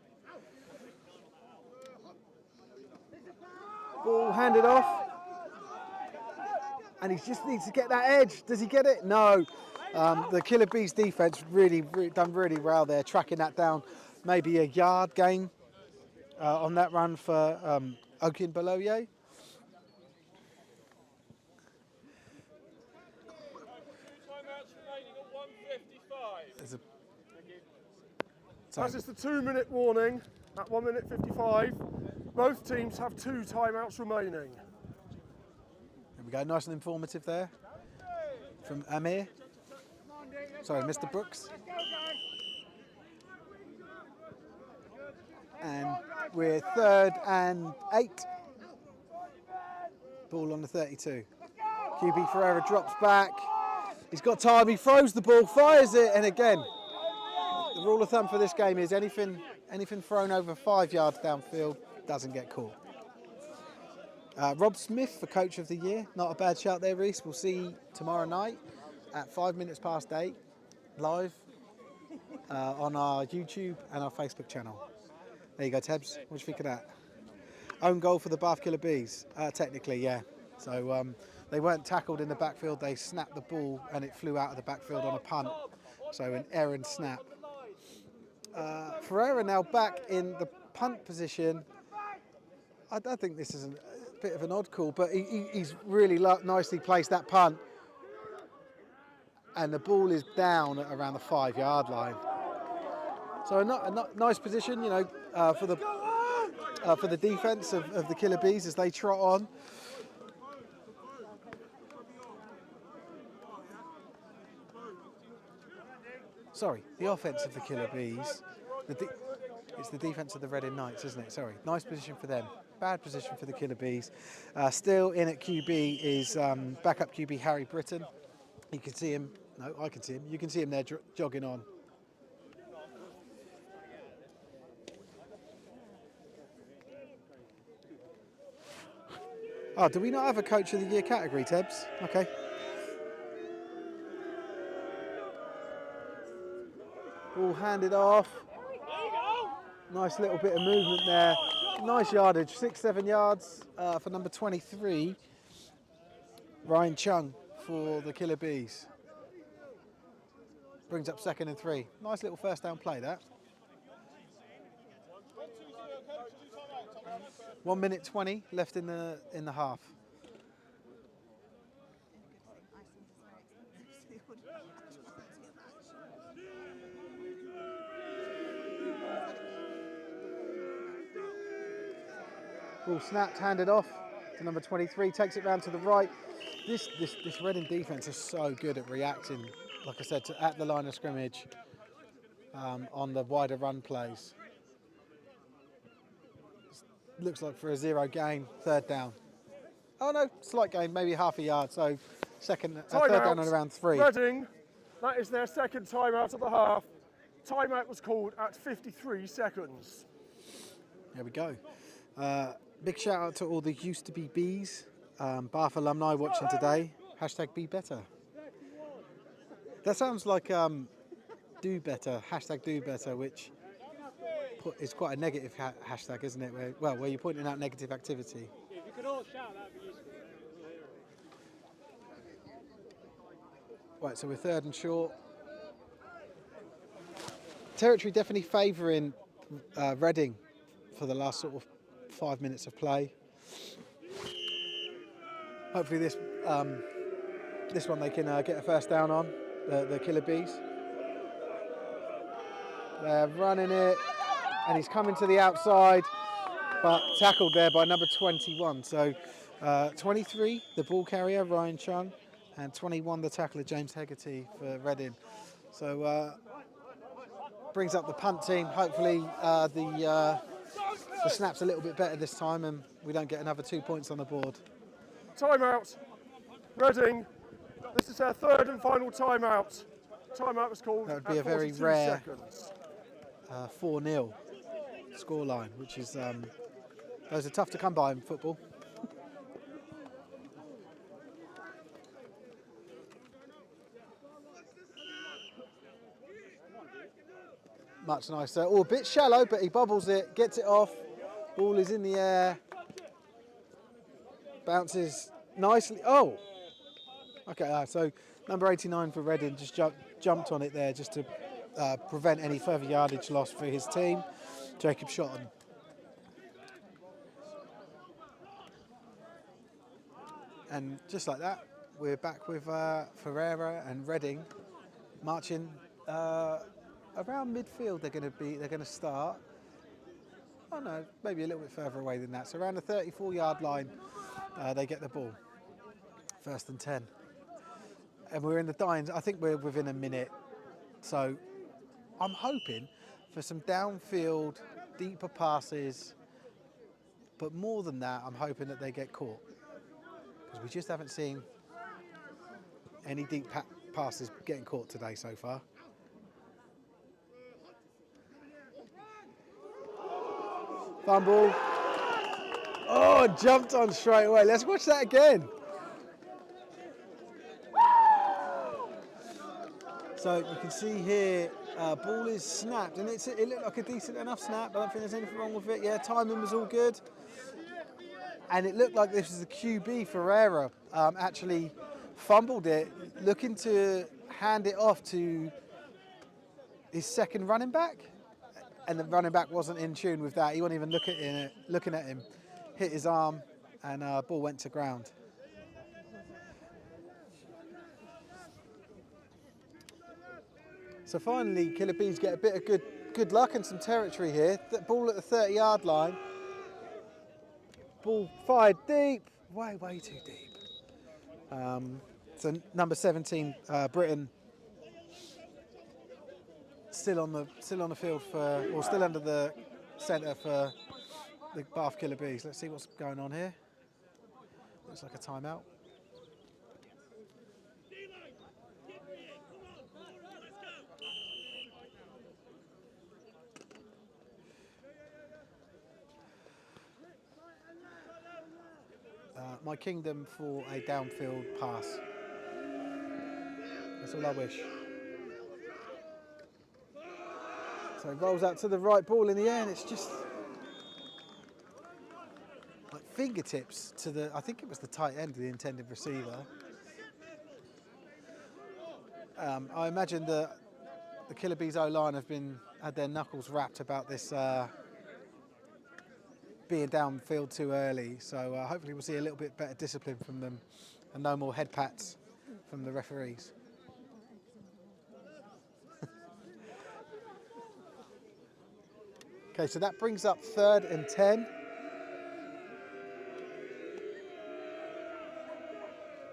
Ball handed off. And he just needs to get that edge. Does he get it? No. The Killer Bees defense really done really well there, tracking that down. Maybe a yard gain on that run for Okinbaloye. As is the 2-minute warning at 1 minute 55. Both teams have 2 timeouts remaining. There we go, nice and informative there from Amir. Sorry, Mr. Brooks. And we're 3rd and 8. Ball on the 32. QB Ferreira drops back. He's got time, he throws the ball, fires it, and again, the rule of thumb for this game is anything thrown over 5 yards downfield doesn't get caught. Rob Smith for Coach of the Year. Not a bad shout there, Reese. We'll see tomorrow night at 8:05 live on our YouTube and our Facebook channel. There you go, Tebs. What do you think of that? Own goal for the Bath Killer Bees. Technically, yeah. So they weren't tackled in the backfield. They snapped the ball and it flew out of the backfield on a punt. So an errant snap. Ferreira now back in the punt position. I don't think this is a bit of an odd call, but he's really nicely placed that punt. And the ball is down at around the 5-yard line. So a nice position, for the defence of the Killer Bees as they trot on. Sorry, the offence of the Killer Bees. It's the defence of the Reading Knights, isn't it? Sorry, nice position for them. Bad position for the Killer Bees. Still in at QB is backup QB Harry Britton. You can see him. No, I can see him. You can see him there jogging on. Oh, do we not have a Coach of the Year category, Tebs? Okay. Ball handed off. Nice little bit of movement there. Nice yardage, 6-7 yards for number 23, Ryan Chung for the Killer Bees. Brings up 2nd and 3. Nice little first down play, that. 1 minute 20 left in the half. Ball snapped, handed off to number 23, takes it round to the right. This Reading defence is so good at reacting, like I said, at the line of scrimmage on the wider run plays. Looks like for a 0 gain, 3rd down. Oh no, slight gain, maybe half a yard, so third down and around 3. Reading, that is their 2nd timeout of the half. Timeout was called at 53 seconds. There we go. Big shout out to all the used to be Bees, Bath alumni watching today. Hashtag be better. That sounds like do better, hashtag do better, which is quite a negative hashtag, isn't it? Where you're pointing out negative activity. If you could all shout, that'd be useful. Right, so we're 3rd and short. Territory definitely favouring Reading for the last sort of 5 minutes of play. Hopefully this one they can get a first down on, the Killer Bees. They're running it, and he's coming to the outside, but tackled there by number 21. So 23, the ball carrier, Ryan Chung, and 21, the tackler, James Hegarty for Reading. So brings up the punt team. Hopefully the snap's a little bit better this time and we don't get another 2 points on the board. Timeout. Reading. This is their third and final timeout. Timeout was called. That would be at a very 42 rare seconds. 4-0 scoreline, which is those are tough to come by in football. Much nicer. Oh, a bit shallow, but he bobbles it, gets it off. Ball is in the air. Bounces nicely. Oh! Okay, so number 89 for Reading just jumped on it there just to prevent any further yardage loss for his team. Jacob Shotton. And just like that, we're back with Ferreira and Reading marching around midfield. They're going to start. Oh no, maybe a little bit further away than that. So around the 34-yard line, they get the ball. 1st and 10. And we're in the dying. I think we're within a minute. So I'm hoping for some downfield, deeper passes. But more than that, I'm hoping that they get caught. Because we just haven't seen any deep passes getting caught today so far. Fumble. Oh, jumped on straight away. Let's watch that again. So you can see here, ball is snapped, and it looked like a decent enough snap. I don't think there's anything wrong with it. Yeah, timing was all good. And it looked like this was the QB, Ferreira, actually fumbled it, looking to hand it off to his second running back. And the running back wasn't in tune with that. He wasn't even looking at him. Hit his arm, and ball went to ground. So finally, Killer Bees get a bit of good luck and some territory here. The ball at the 30-yard line. Ball fired deep, way too deep. So number 17, Britain, still on the field or still under the centre for the Bath Killer Bees. Let's see what's going on here. Looks like a timeout. My kingdom for a downfield pass. That's all I wish. So he rolls out to the right, ball in the air, and it's just like fingertips to the, I think it was the tight end of the intended receiver. I imagine the Killer Bees O-line had their knuckles wrapped about this being downfield too early, so hopefully we'll see a little bit better discipline from them and no more head pats from the referees. Okay, so that brings up 3rd and 10.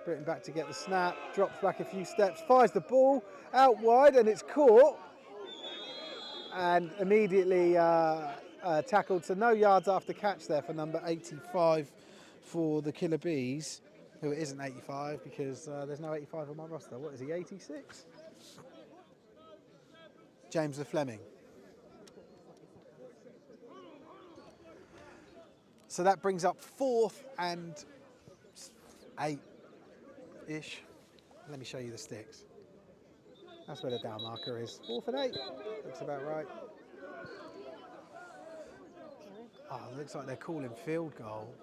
Britain back to get the snap, drops back a few steps, fires the ball out wide, and it's caught and immediately tackled, so no yards after catch there for number 85 for the Killer Bees, who it isn't 85 because there's no 85 on my roster. What is he, 86? James the Fleming. So that brings up 4th and 8-ish. Let me show you the sticks. That's where the down marker is. 4th and 8. Looks about right. Oh, it looks like they're calling field goal.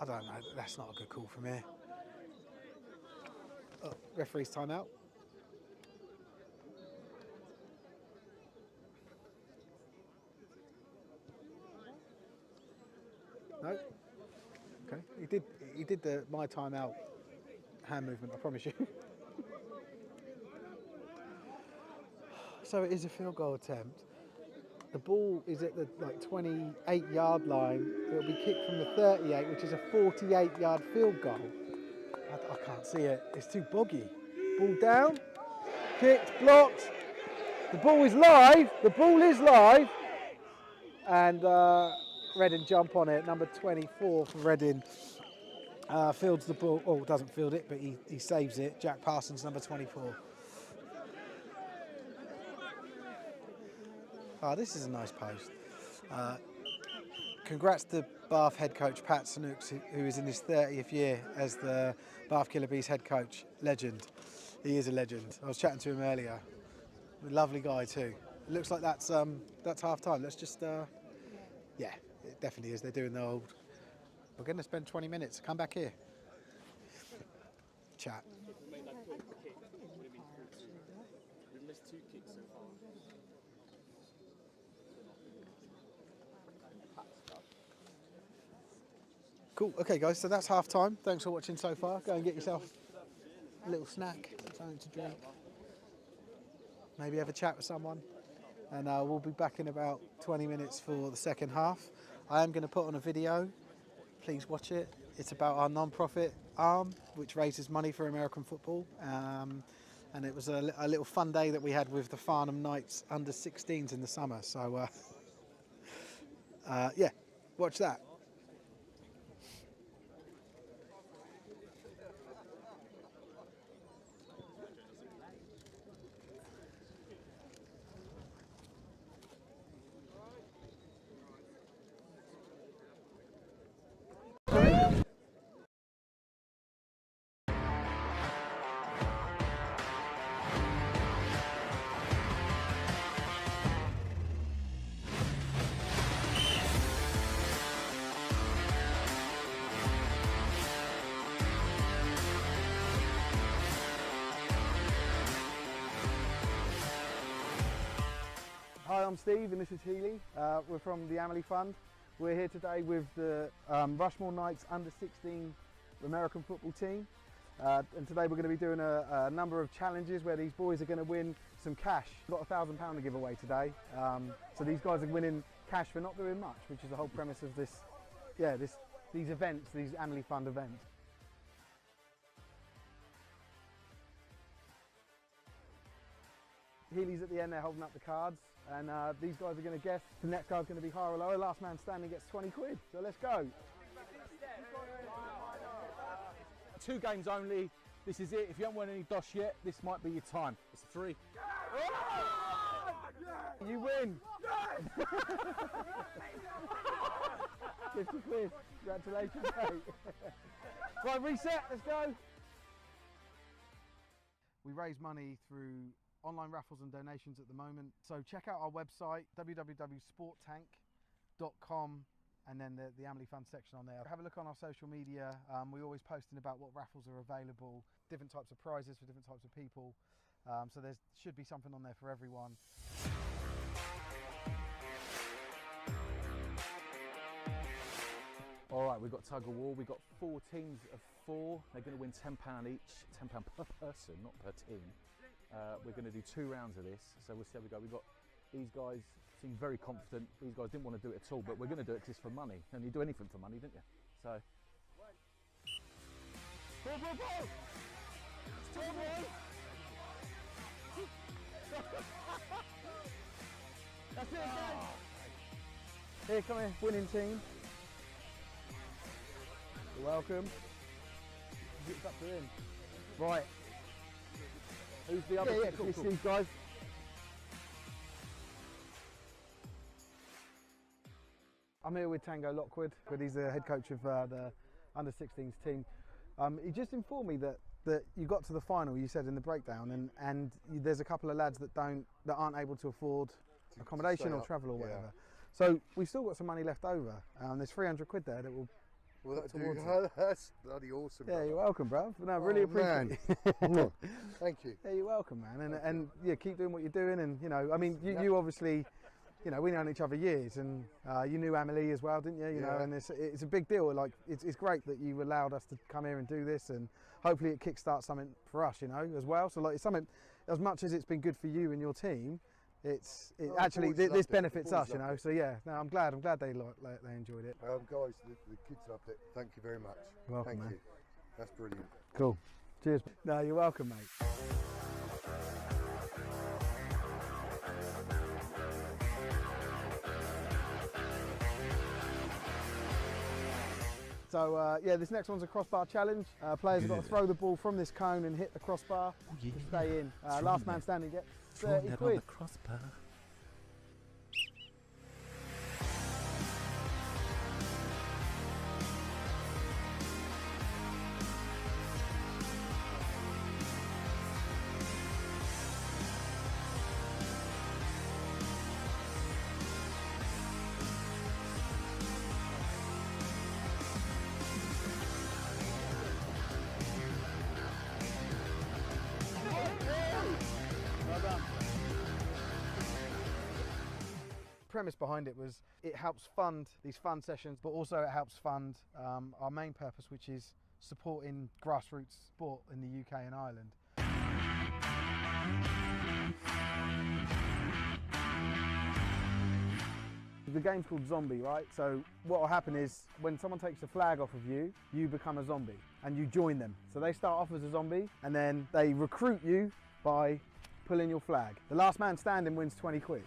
I don't know. That's not a good call from here. Oh, referee's timeout. No. Okay. He did the my timeout hand movement. I promise you. So it is a field goal attempt. The ball is at the 28-yard line. It'll be kicked from the 38, which is a 48-yard field goal. I can't see it. It's too boggy. Ball down, kicked, blocked. The ball is live. The ball is live. And Reading jump on it. Number 24 for Reading fields the ball. Oh, doesn't field it, but he saves it. Jack Parsons, number 24. Oh, this is a nice post. Congrats to Bath head coach Pat Snooks, who is in his 30th year as the Bath Killer Bees head coach. Legend. He is a legend. I was chatting to him earlier. A lovely guy too. It looks like that's half time. Let's just, yeah, it definitely is. They're doing the old. We're going to spend 20 minutes. Come back here. Chat. Cool. Okay, guys. So that's half time. Thanks for watching so far. Go and get yourself a little snack, something to drink. Maybe have a chat with someone. And we'll be back in about 20 minutes for the second half. I am going to put on a video. Please watch it. It's about our non-profit arm, which raises money for American football. And it was a little fun day that we had with the Farnham Knights under 16s in the summer. So, yeah, watch that. Hi, I'm Steve and this is Healy. We're from the Amelie Fund. We're here today with the Rushmore Knights under 16 American football team. And today we're going to be doing a number of challenges where these boys are going to win some cash. We've got £1,000 to give away today. So these guys are winning cash for not doing much, which is the whole premise of this, these events, these Amelie Fund events. Healy's at the end there holding up the cards, and these guys are going to guess the next card's going to be higher or lower. Last man standing gets 20 quid, so let's go. 2 games only. This is it. If you haven't won any dosh yet, this might be your time. It's 3. You win. 50 quid. Congratulations, mate. Right, reset. Let's go. We raise money through online raffles and donations at the moment. So check out our website, www.sporttank.com, and then the Amelie Fund section on there. Have a look on our social media. We're always posting about what raffles are available, different types of prizes for different types of people. So there should be something on there for everyone. All right, we've got tug of war. We've got 4 teams of 4. They're going to win £10 each, £10 per person, not per team. We're going to do 2 rounds of this, so we'll see how we go. We've got these guys seem very confident. These guys didn't want to do it at all, but we're going to do it just for money. And you do anything for money, don't you? So. Ball, ball, ball! Ball, ball! That's it, guys! Here, come here, winning team. You're welcome. It's up to him. Right. Who's the other? Yeah, cool, cool. These guys. I'm here with Tango Lockwood. He's the head coach of the under 16s team. He just informed me that you got to the final. You said in the breakdown, and there's a couple of lads that aren't able to afford accommodation or travel or whatever. Yeah. So we've still got some money left over. There's 300 quid there that will. Well, that's bloody awesome. Yeah, brother. You're welcome, bro. No, really appreciate it. Thank you. Yeah, you're welcome, man. And yeah, keep doing what you're doing. And I mean, you obviously, we've known each other years, and you knew Amelie as well, didn't you? You know, and it's a big deal. Like, it's great that you allowed us to come here and do this, and hopefully it kickstarts something for us, as well. So like, it's something, as much as it's been good for you and your team, actually boys loved this it. benefits The boys us, you know. loved it. So yeah, no, I'm glad they they enjoyed it. Guys, the kids loved it. Thank you very much. You're welcome, Thank man. you. That's brilliant. Cool. Cheers. No, you're welcome, mate. So yeah, this next one's a crossbar challenge. Players have got to throw the ball from this cone and hit the crossbar to stay in. Last man standing gets 30 quid. crossbar. Premise behind it was it helps fund these fun sessions, but also it helps fund our main purpose, which is supporting grassroots sport in the UK and Ireland. The game's called Zombie, right? So what will happen is when someone takes the flag off of you, you become a zombie and you join them. So they start off as a zombie and then they recruit you by pulling your flag. The last man standing wins 20 quid.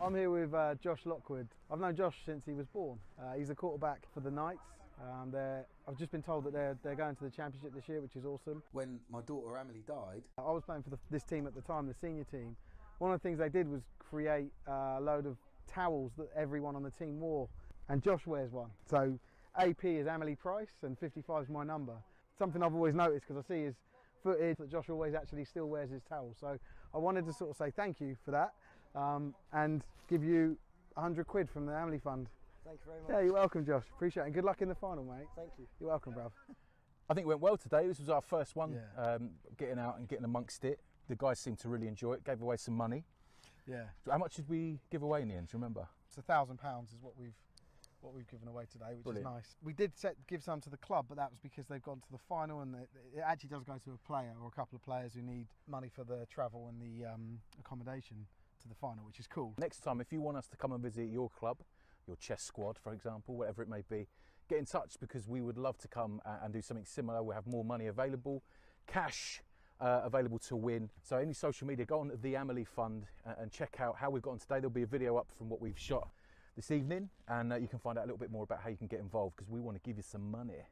I'm here with Josh Lockwood. I've known Josh since he was born. He's a quarterback for the Knights. I've just been told that they're going to the championship this year, which is awesome. When my daughter Amelie died, I was playing for this team at the time, the senior team. One of the things they did was create a load of towels that everyone on the team wore, and Josh wears one. So AP is Amelie Price and 55 is my number. Something I've always noticed because I see his footage that Josh always actually still wears his towel. So I wanted to sort of say thank you for that and give you 100 quid from the Amelie Fund. Thank you very much. Yeah, you're welcome, Josh. Appreciate it. And good luck in the final, mate. Thank you. You're welcome, bruv. I think it went well today. This was our first one, Yeah. getting out and getting amongst it. The guys seemed to really enjoy it, gave away some money. Yeah. So how much did we give away in the end, do you remember? It's £1,000 is what we've given away today, which Brilliant. is nice. We did give some to the club, but that was because they've gone to the final, and it actually does go to a player or a couple of players who need money for the travel and the accommodation to the final, which is cool. Next time, if you want us to come and visit your club, your chess squad, for example, whatever it may be, get in touch because we would love to come and do something similar. We'll have more money available, cash available to win. So any social media, go on to the Amelie Fund and check out how we've gotten today. There'll be a video up from what we've shot this evening, and you can find out a little bit more about how you can get involved because we want to give you some money.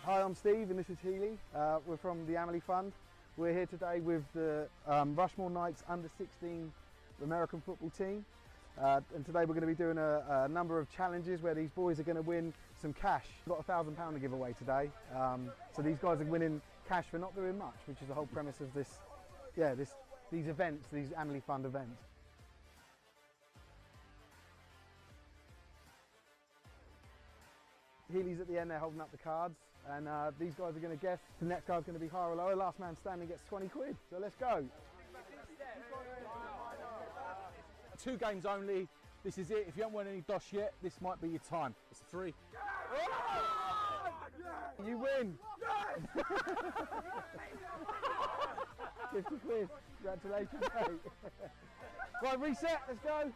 Hi, I'm Steve and this is Healy. We're from the Amelie Fund. We're here today with the Rushmore Knights under-16 American football team. And today we're going to be doing a number of challenges where these boys are going to win some cash. We've got £1,000 to give away today. So these guys are winning cash for not doing much, which is the whole premise of this these events, these Amelie Fund events. Healy's at the end there holding up the cards, and these guys are going to guess the next card's going to be higher or lower. Last man standing gets 20 quid, so let's go. 2 games only. This is it. If you haven't won any dosh yet, this might be your time. It's 3. You win! 50 quid. Congratulations, mate. Right, reset, let's go.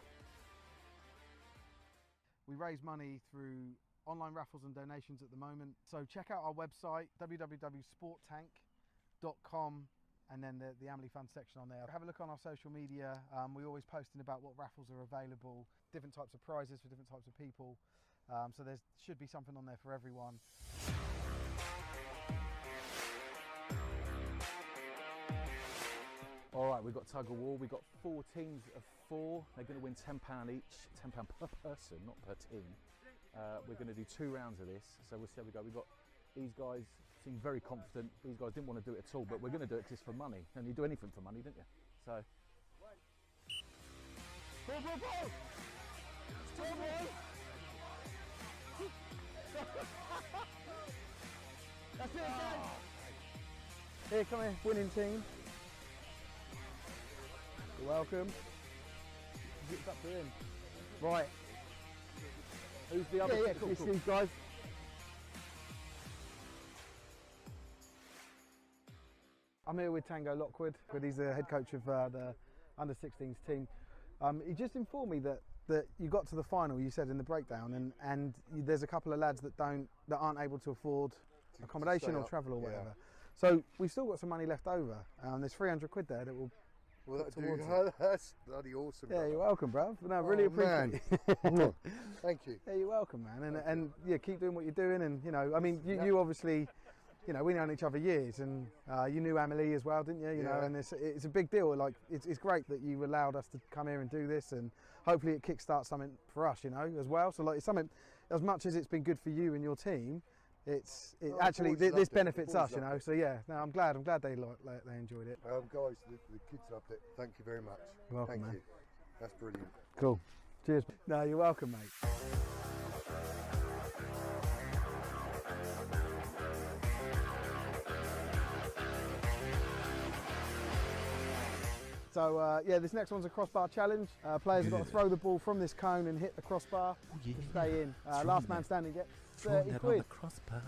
We raise money through online raffles and donations at the moment. So check out our website, www.sporttank.com, and then the Amelie Fund section on there. Have a look on our social media. We're always posting about what raffles are available, different types of prizes for different types of people. So there should be something on there for everyone. All right, we've got tug of war. We've got 4 teams of 4. They're going to win £10 each, £10 per person, not per team. We're going to do 2 rounds of this, so we'll see how we go. We've got these guys seem very confident. These guys didn't want to do it at all, but we're going to do it just for money. And you do anything for money, don't you? So. Ball, ball, ball! Ball, ball! That's it, guys. Here, come here, winning team. You're welcome. It's up to him. Right. Who's the other? Yeah, cool. These guys. I'm here with Tango Lockwood. He's the head coach of the under-16s team. He just informed me that you got to the final. You said in the breakdown, and there's a couple of lads that aren't able to afford accommodation or travel or whatever. Yeah. So we've still got some money left over. There's 300 quid there that will. Well, that's bloody awesome. Yeah, brother. You're welcome, bruv. No, really appreciate it. Thank you. Yeah, you're welcome, man. And yeah, keep doing what you're doing. And I mean, you obviously, we've known each other years, and you knew Amelie as well, didn't you? You know, and it's a big deal. Like, it's great that you allowed us to come here and do this, and hopefully it kickstarts something for us, as well. So like, it's something, as much as it's been good for you and your team, this benefits us, So yeah, no, I'm glad they enjoyed it. Guys, the kids loved it. Thank you very much. You're welcome, Thank man. you. That's brilliant. Cool. Cheers. No, you're welcome, mate. So yeah, this next one's a crossbar challenge. Players have got to throw the ball from this cone and hit the crossbar to stay in. Last man standing gets 30 quid. On the crossbar.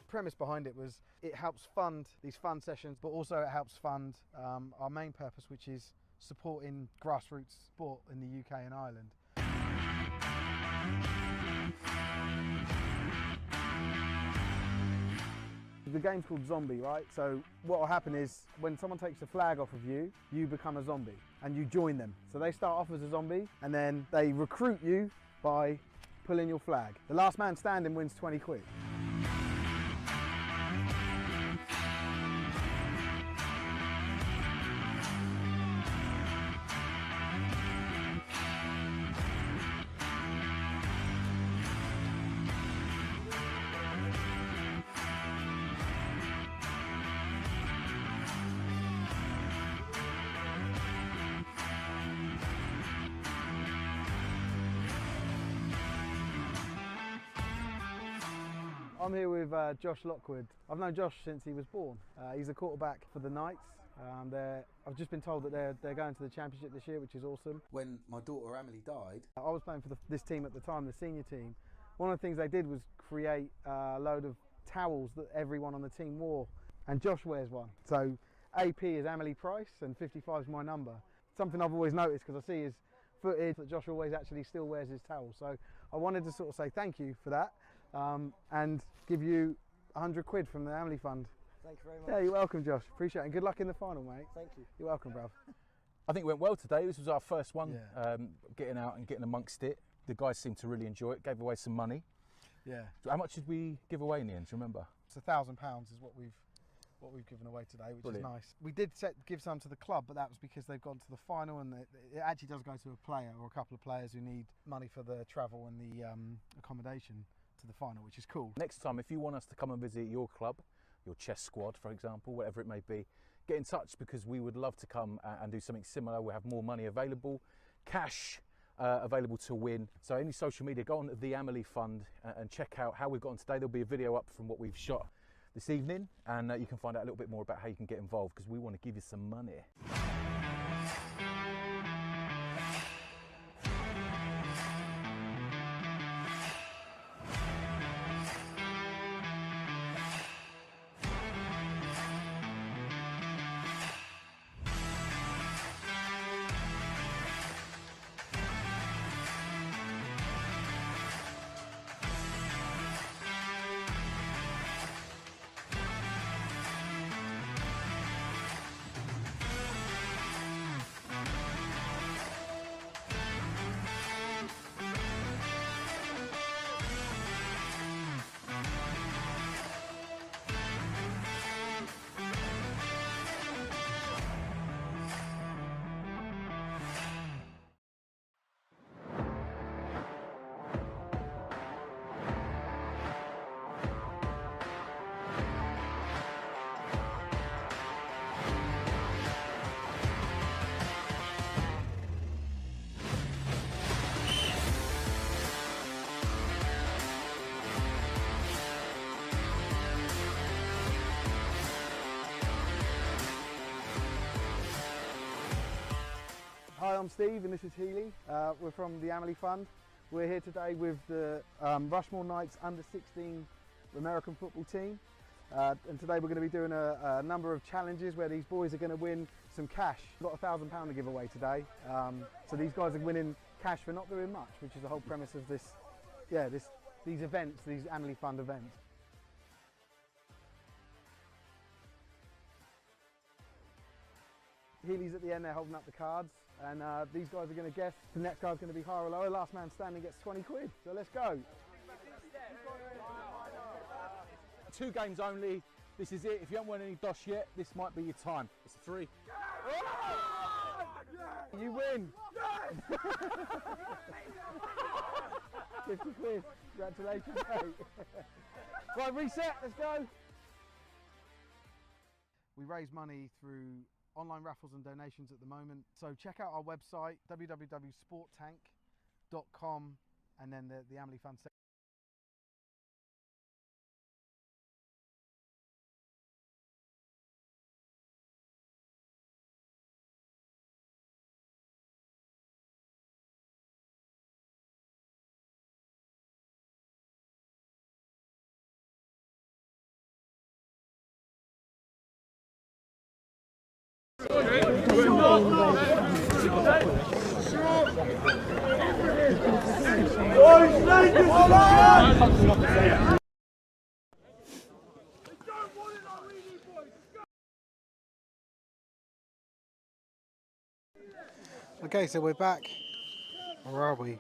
Premise behind it was it helps fund these fun sessions, but also it helps fund our main purpose, which is supporting grassroots sport in the UK and Ireland. The game's called Zombie, right? So what will happen is when someone takes the flag off of you, you become a zombie and you join them. So they start off as a zombie and then they recruit you by pulling your flag. The last man standing wins 20 quid. I'm here with Josh Lockwood. I've known Josh since he was born. He's the quarterback for the Knights. I've just been told that they're going to the championship this year, which is awesome. When my daughter Amelie died, I was playing for this team at the time, the senior team. One of the things they did was create a load of towels that everyone on the team wore, and Josh wears one. So AP is Amelie Price and 55 is my number. Something I've always noticed because I see his footage that Josh always actually still wears his towel. So I wanted to sort of say thank you for that and give you 100 quid from the Amelie Fund Thank you very much. Yeah, you're welcome, Josh. Appreciate it. And good luck in the final, mate. Thank you. You're welcome, bruv. I think it went well today. This was our first one, Yeah. getting out and getting amongst it. The guys seemed to really enjoy it, gave away some money. Yeah. How much did we give away in the end, do you remember? It's £1,000 is what we've given away today, which Brilliant. is nice. We did give some to the club, but that was because they've gone to the final, and it actually does go to a player or a couple of players who need money for the travel and the accommodation to the final, which is cool. Next time, if you want us to come and visit your club, your chess squad, for example, whatever it may be, get in touch, because we would love to come and do something similar. We'll have more money available, cash available to win. So any social media, go on the Amelie Fund and check out how we've gotten today. There'll be a video up from what we've shot this evening, and you can find out a little bit more about how you can get involved, because we want to give you some money. Hi, I'm Steve and this is Healy. We're from the Amelie Fund. We're here today with the Rushmore Knights under-16 American football team. And today we're going to be doing a number of challenges where these boys are going to win some cash. We've got £1,000 to give away today. So these guys are winning cash for not doing much, which is the whole premise of this, these events, these Amelie Fund events. Healy's at the end there holding up the cards, and these guys are going to guess the next guy's going to be higher or lower. Last man standing gets 20 quid, so let's go. 2 games only. This is it. If you haven't won any dosh yet, this might be your time. It's 3. You win. 50 quid. Congratulations, mate. Right, reset. Let's go. We raise money through online raffles and donations at the moment. So check out our website, www.sporttank.com, and then the Amelie Fund section. Okay, so we're back. Where are we?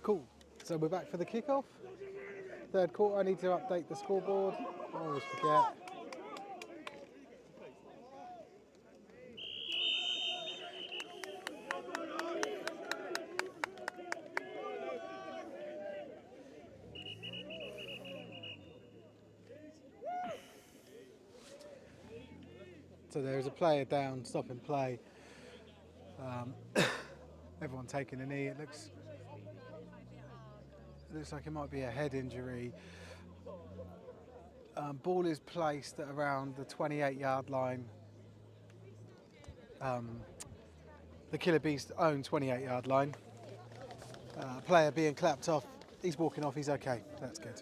Cool. So we're back for the kickoff. Third quarter. I need to update the scoreboard. I always forget. So there's a player down, stop and play. Everyone taking a knee. It looks like it might be a head injury. Ball is placed at around the 28-yard line. The Killer Beast's own 28-yard line. Player being clapped off. He's walking off. He's okay. That's good.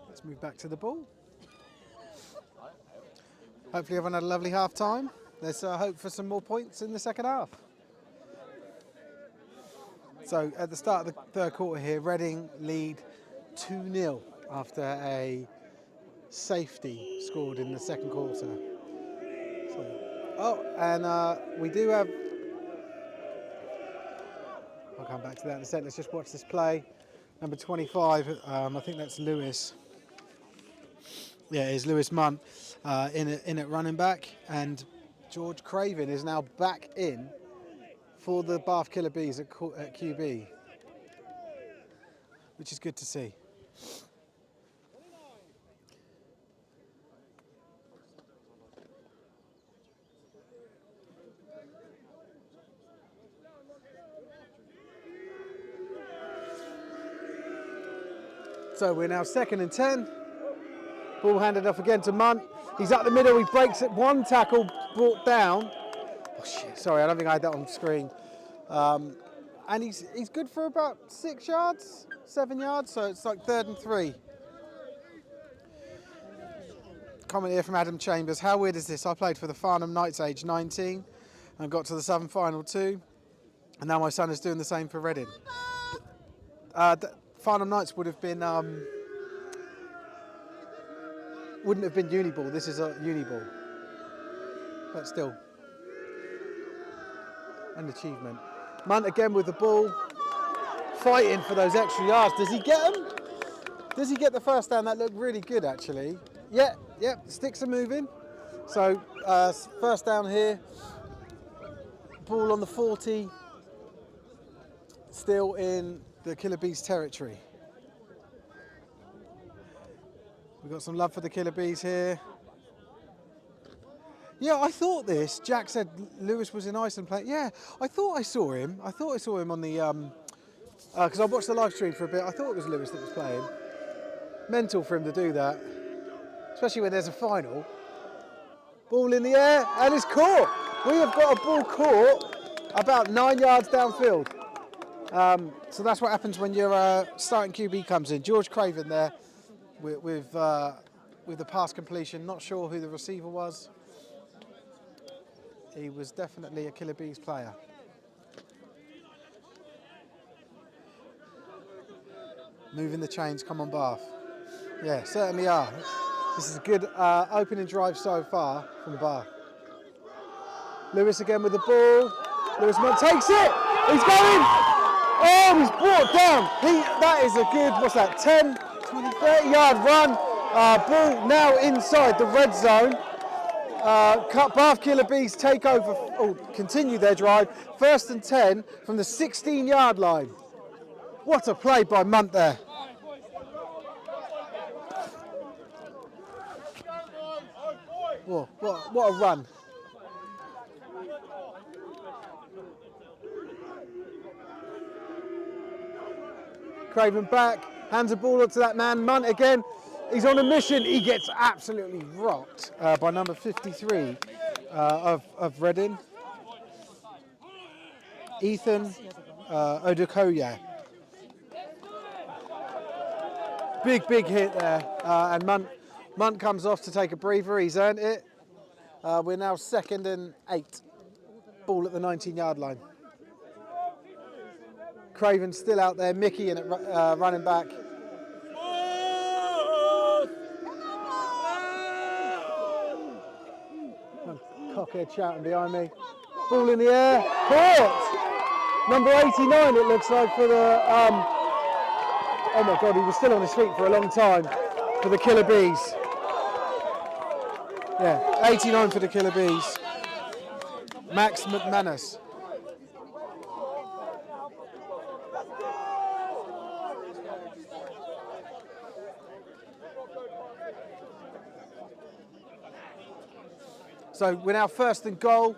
Let's move back to the ball. Hopefully everyone had a lovely half time. Let's hope for some more points in the second half. So at the start of the third quarter here, Reading lead 2-0 after a safety scored in the second quarter. We do have, I'll come back to that in a sec. Let's just watch this play. Number 25, I think that's Lewis. Yeah, it is Lewis Munt in at running back, and George Craven is now back in for the Bath Killer Bees at QB, which is good to see. So we're now 2nd and 10. Ball handed off again to Munt. He's up the middle, he breaks it, one tackle brought down. Oh shit, sorry, I don't think I had that on screen. And he's good for about 6 yards, 7 yards, so it's like 3rd and 3. Comment here from Adam Chambers. How weird is this? I played for the Farnham Knights age 19 and got to the Southern Final 2. And now my son is doing the same for Reading. Farnham Knights would have been, wouldn't have been Uniball. This is a Uniball. But still, an achievement. Munt again with the ball, fighting for those extra yards. Does he get them? Does he get the first down? That looked really good, actually. Yeah, the sticks are moving. So first down here, ball on the 40, still in the Killer Bees territory. We've got some love for the Killer Bees here. Yeah, I thought this. Jack said Lewis was in Iceland playing. Yeah, I thought I saw him. I thought I saw him on the, because I watched the live stream for a bit. I thought it was Lewis that was playing. Mental for him to do that, especially when there's a final. Ball in the air, and it's caught. We have got a ball caught about 9 yards downfield. So that's what happens when your starting QB comes in. George Craven there with the pass completion. Not sure who the receiver was. He was definitely a Killer Bees player. Moving the chains, come on Bath. Yeah, certainly are. This is a good opening drive so far from Bath. Lewis again with the ball. Lewis Munt takes it. He's going. Oh, he's brought down. That is a good, what's that, 10, 20, 30 yard run. Ball now inside the red zone. Bath Killer Bees take over, continue their drive. 1st and 10 from the 16-yard line. What a play by Munt there. Whoa, what a run. Craven back, hands the ball up to that man, Munt again. He's on a mission, he gets absolutely rocked by number 53 of Reading. Ethan Odukoya. Big hit there, and Munt comes off to take a breather, he's earned it. We're now 2nd and 8, ball at the 19-yard line. Craven's still out there, Mickey in at running back. Cockhead shouting behind me. Ball in the air, caught! Number 89 it looks like for the, oh my God, he was still on his feet for a long time for the Killer Bees. Yeah, 89 for the Killer Bees. Max McManus. So we're now 1st and goal.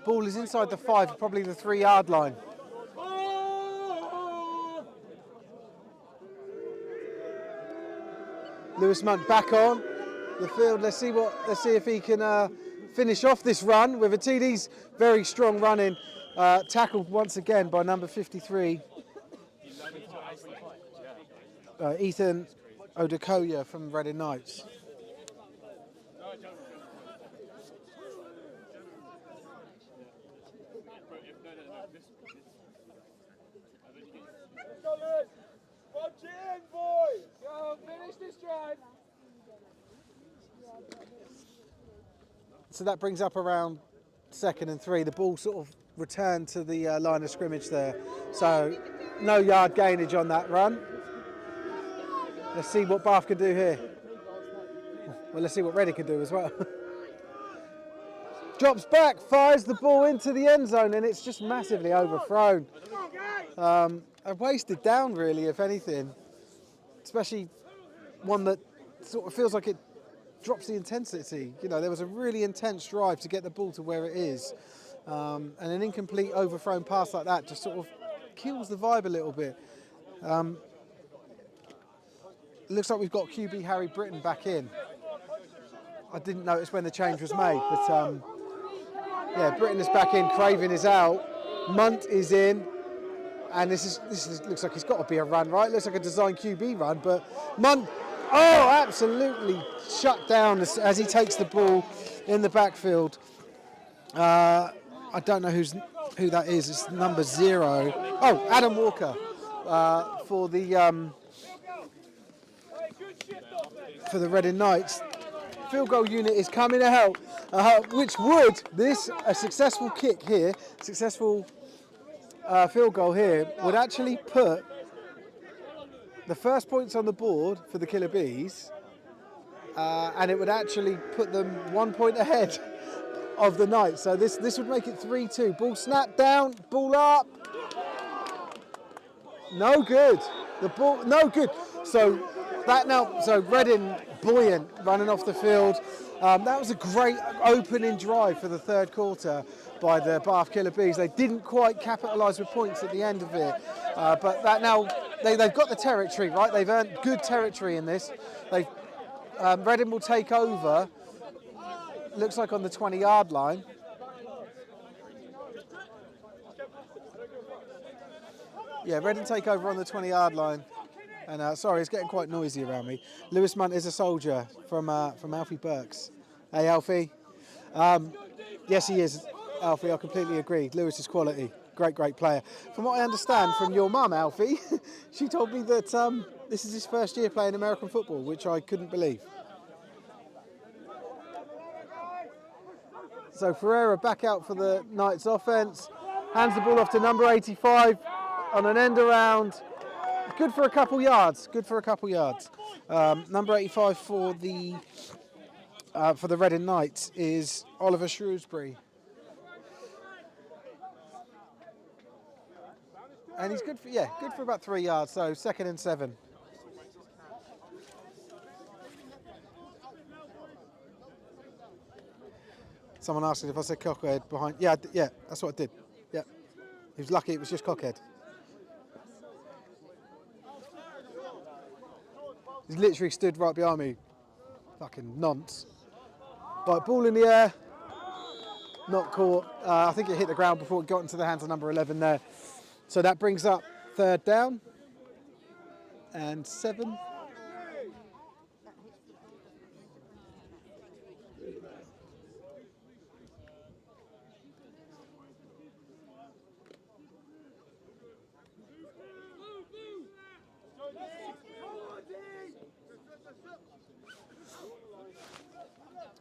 Ball is inside the 5, probably the 3-yard line. Lewis Munt back on the field. Let's see if he can finish off this run with a TD's very strong running. Tackled once again by number 53. Ethan Odukoya from Reading Knights. So that brings up around 2nd and 3. The ball sort of returned to the line of scrimmage there. So no yard gainage on that run. Let's see what Bath can do here. Well, let's see what Reading can do as well. Drops back, fires the ball into the end zone, and it's just massively overthrown. A wasted down, really, if anything. Especially one that sort of feels like it drops the intensity. You know, there was a really intense drive to get the ball to where it is. And an incomplete overthrown pass like that just sort of kills the vibe a little bit. Looks like we've got QB Harry Britton back in. I didn't notice when the change was made, but yeah, Britton is back in, Craven is out, Munt is in, and this looks like it's got to be a run, right? Looks like a design QB run, but Munt, oh, absolutely shut down as he takes the ball in the backfield. I don't know who that is. It's number 0. Oh, Adam Walker for the Reading Knights. Field goal unit is coming to help, which would, a successful kick here, successful field goal here, would actually put the first points on the board for the Killer Bees, and it would actually put them 1 point ahead of the Knights. So this would make it 3-2. Ball snapped down, ball up. No good. The ball, no good. So Reading buoyant running off the field. That was a great opening drive for the third quarter by the Bath Killer Bees. They didn't quite capitalise with points at the end of it, but that now they've got the territory, right? They've earned good territory in this. Reading will take over. Looks like on the 20-yard line. Yeah, Reading take over on the 20-yard line. And sorry, it's getting quite noisy around me. Lewis Munt is a soldier from Alfie BUCS. Hey, Alfie. Yes, he is, Alfie. I completely agree. Lewis is quality. Great player. From what I understand from your mum, Alfie, she told me that this is his first year playing American football, which I couldn't believe. So Ferreira back out for the Knights offense. Hands the ball off to number 85 on an end around. Good for a couple yards. Number 85 for the Reading Knights is Oliver Shrewsbury. And he's good for about 3 yards, so 2nd and 7. Someone asked if I said cockhead behind. Yeah, that's what I did. Yeah. He was lucky it was just cockhead. He's literally stood right behind me. Fucking nonce. Right, ball in the air. Not caught. I think it hit the ground before it got into the hands of number 11 there. So that brings up 3rd down. And 7.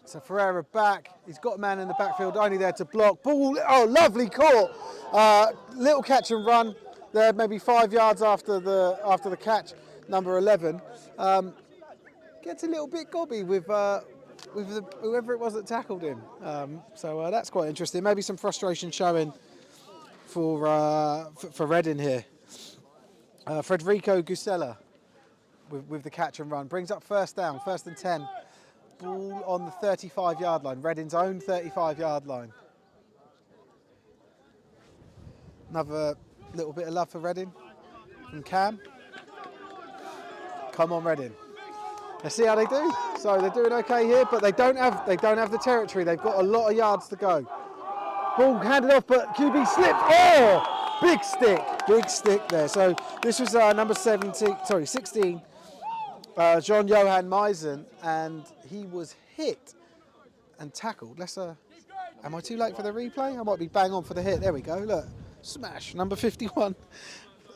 So Ferreira back, he's got a man in the backfield, only there to block. Ball, oh, lovely caught. Little catch and run there, maybe 5 yards after the catch, number 11. Gets a little bit gobby with whoever it was that tackled him. So that's quite interesting. Maybe some frustration showing for Reading here. Federico Gusella with the catch and run. Brings up 1st down, 1st and 10. Ball on the 35-yard line, Reading's own 35-yard line. Another little bit of love for Reading from Cam. Come on, Reading. Let's see how they do. So they're doing okay here, but they don't have the territory. They've got a lot of yards to go. Ball handed off, but QB slipped. Oh, big stick there. So this was number 16. Jean-Johan Meisen, and he was hit and tackled. Am I too late for the replay? I might be bang on for the hit. There we go, look. Smash, number 51.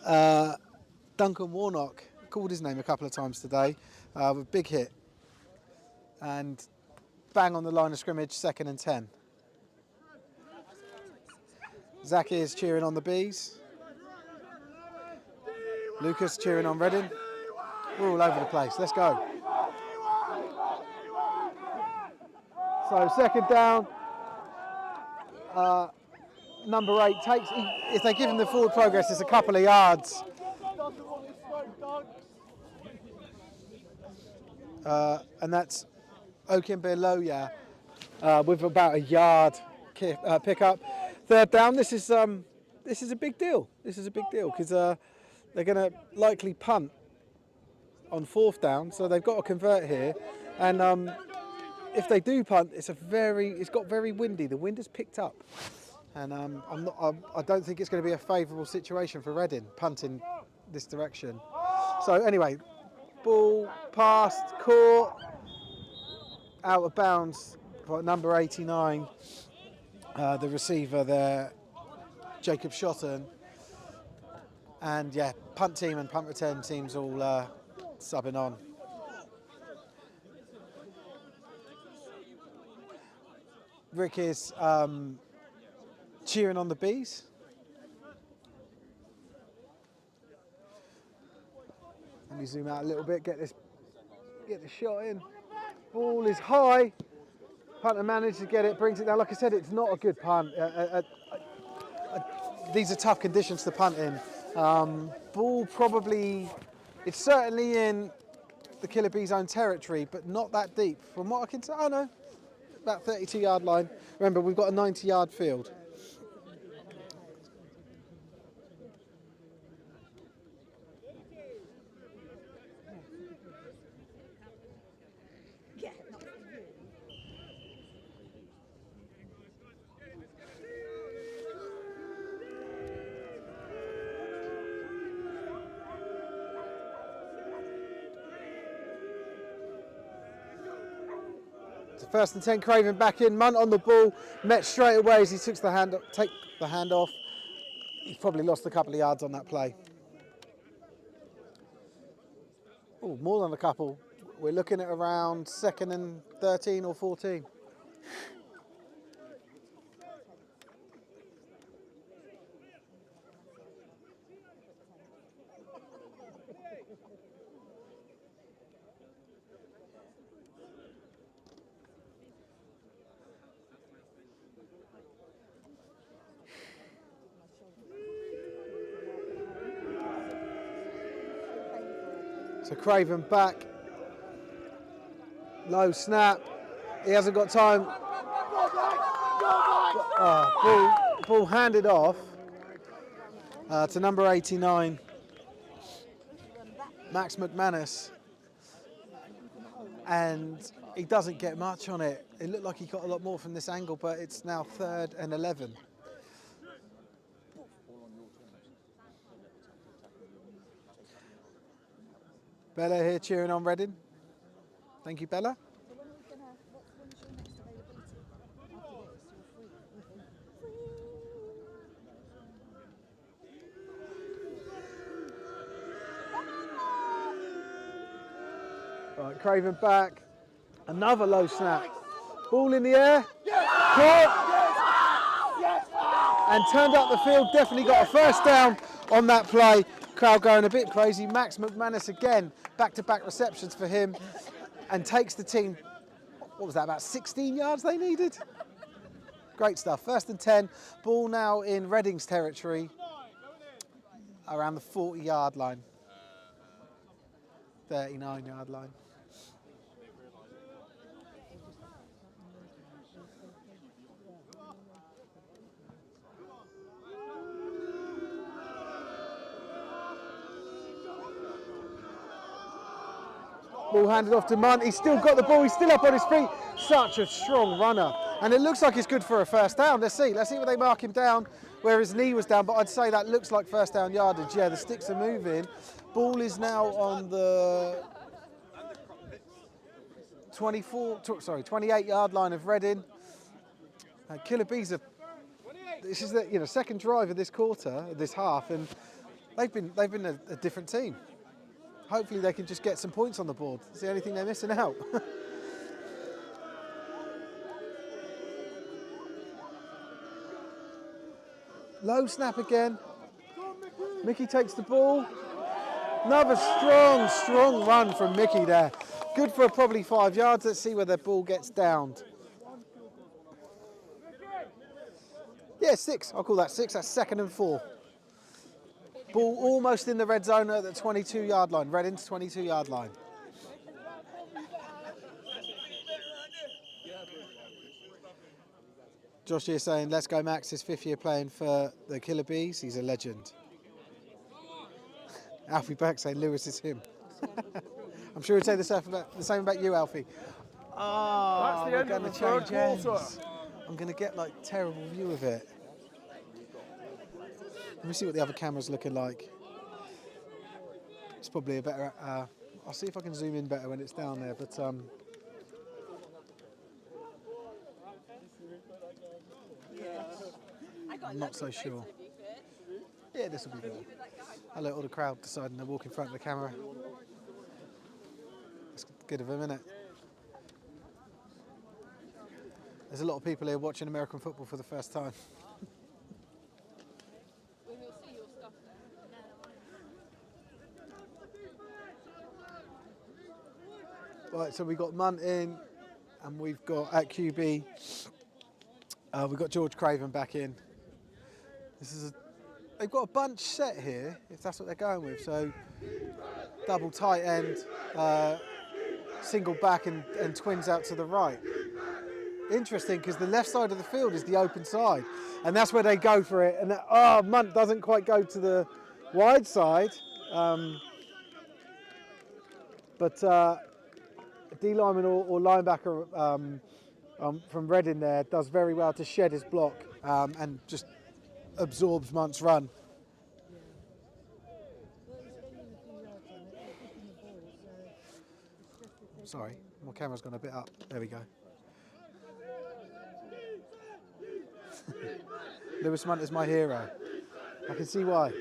Duncan Warnock, called his name a couple of times today, with a big hit. And bang on the line of scrimmage, 2nd and 10. Zach is cheering on the Bees. Lucas cheering on Reading. We're all over the place. Let's go. So 2nd down. Number 8 takes. If they give him the forward progress, it's a couple of yards. And that's Okimbeloya with about a yard pickup. 3rd down. This is a big deal. This is a big deal because they're going to likely punt on 4th down, so they've got to convert here. And if they do punt, it's got very windy. The wind has picked up, and I don't think it's going to be a favourable situation for Reading punting this direction. So anyway, ball passed, caught, out of bounds for number 89. The receiver there, Jacob Shotton. And yeah, punt team and punt return teams all subbing on. Rick is cheering on the Bees. Let me zoom out a little bit, get the shot in. Ball is high. Punter managed to get it, brings it down. Like I said, it's not a good punt. These are tough conditions to punt in. Ball probably, it's certainly in the Killer Bees' own territory, but not that deep. From what I can tell, no, about 32-yard line. Remember, we've got a 90-yard field. So 1st and 10, Craven back in, Munt on the ball, met straight away as he take the hand off. He's probably lost a couple of yards on that play. Oh, more than a couple. We're looking at around 2nd and 13 or 14. So Craven back, low snap, he hasn't got time. Ball handed off to number 89, Max McManus, and he doesn't get much on it. It looked like he got a lot more from this angle, but it's now 3rd and 11. Bella here cheering on Reading. Thank you, Bella. So when are we gonna, when's your next availability? After this, Right, Craven back. Another low snap. Ball in the air. Caught. And turned up the field. Definitely got a 1st down on that play. Crowd going a bit crazy. Max McManus again, back-to-back receptions for him, and takes the team, what was that, about 16 yards they needed? Great stuff. 1st and 10, ball now in Reading's territory, around the 40-yard line, 39-yard line. Ball handed off to Munt. He's still got the ball. He's still up on his feet. Such a strong runner. And it looks like it's good for a 1st down. Let's see. Let's see where they mark him down, where his knee was down. But I'd say that looks like 1st down yardage. Yeah, the sticks are moving. Ball is now on the 28-yard line of Reading. Killer Bees are, this is the 2nd drive of this quarter, this half, and they've been a different team. Hopefully they can just get some points on the board. It's the only thing they're missing out. Low snap again. Mickey takes the ball. Another strong, strong run from Mickey there. Good for probably 5 yards. Let's see where the ball gets downed. Yeah, 6. I'll call that 6. That's 2nd and 4. Ball almost in the red zone at the 22-yard line. Reading's 22-yard line. Josh here saying, let's go Max, his 5th year playing for the Killer Bees. He's a legend. Alfie back saying Lewis is him. I'm sure he'd say the same about you, Alfie. That's the end of the third quarter. I'm going to get like terrible view of it. Let me see what the other camera's looking like. It's probably a better, I'll see if I can zoom in better when it's down there, but I'm not so sure. Yeah, this will be good. I'll let all the crowd decide and they walk in front of the camera. That's good of them, isn't it? There's a lot of people here watching American football for the first time. Right, so we've got Munt in, and we've got at QB, we've got George Craven back in. They've got a bunch set here, if that's what they're going with. So double tight end, single back and twins out to the right. Interesting, because the left side of the field is the open side, and that's where they go for it. And Munt doesn't quite go to the wide side, but D lineman or linebacker from Reading there does very well to shed his block and just absorbs Munt's run. Sorry, my camera's gone a bit up. There we go. Lewis Munt is my hero. I can see why.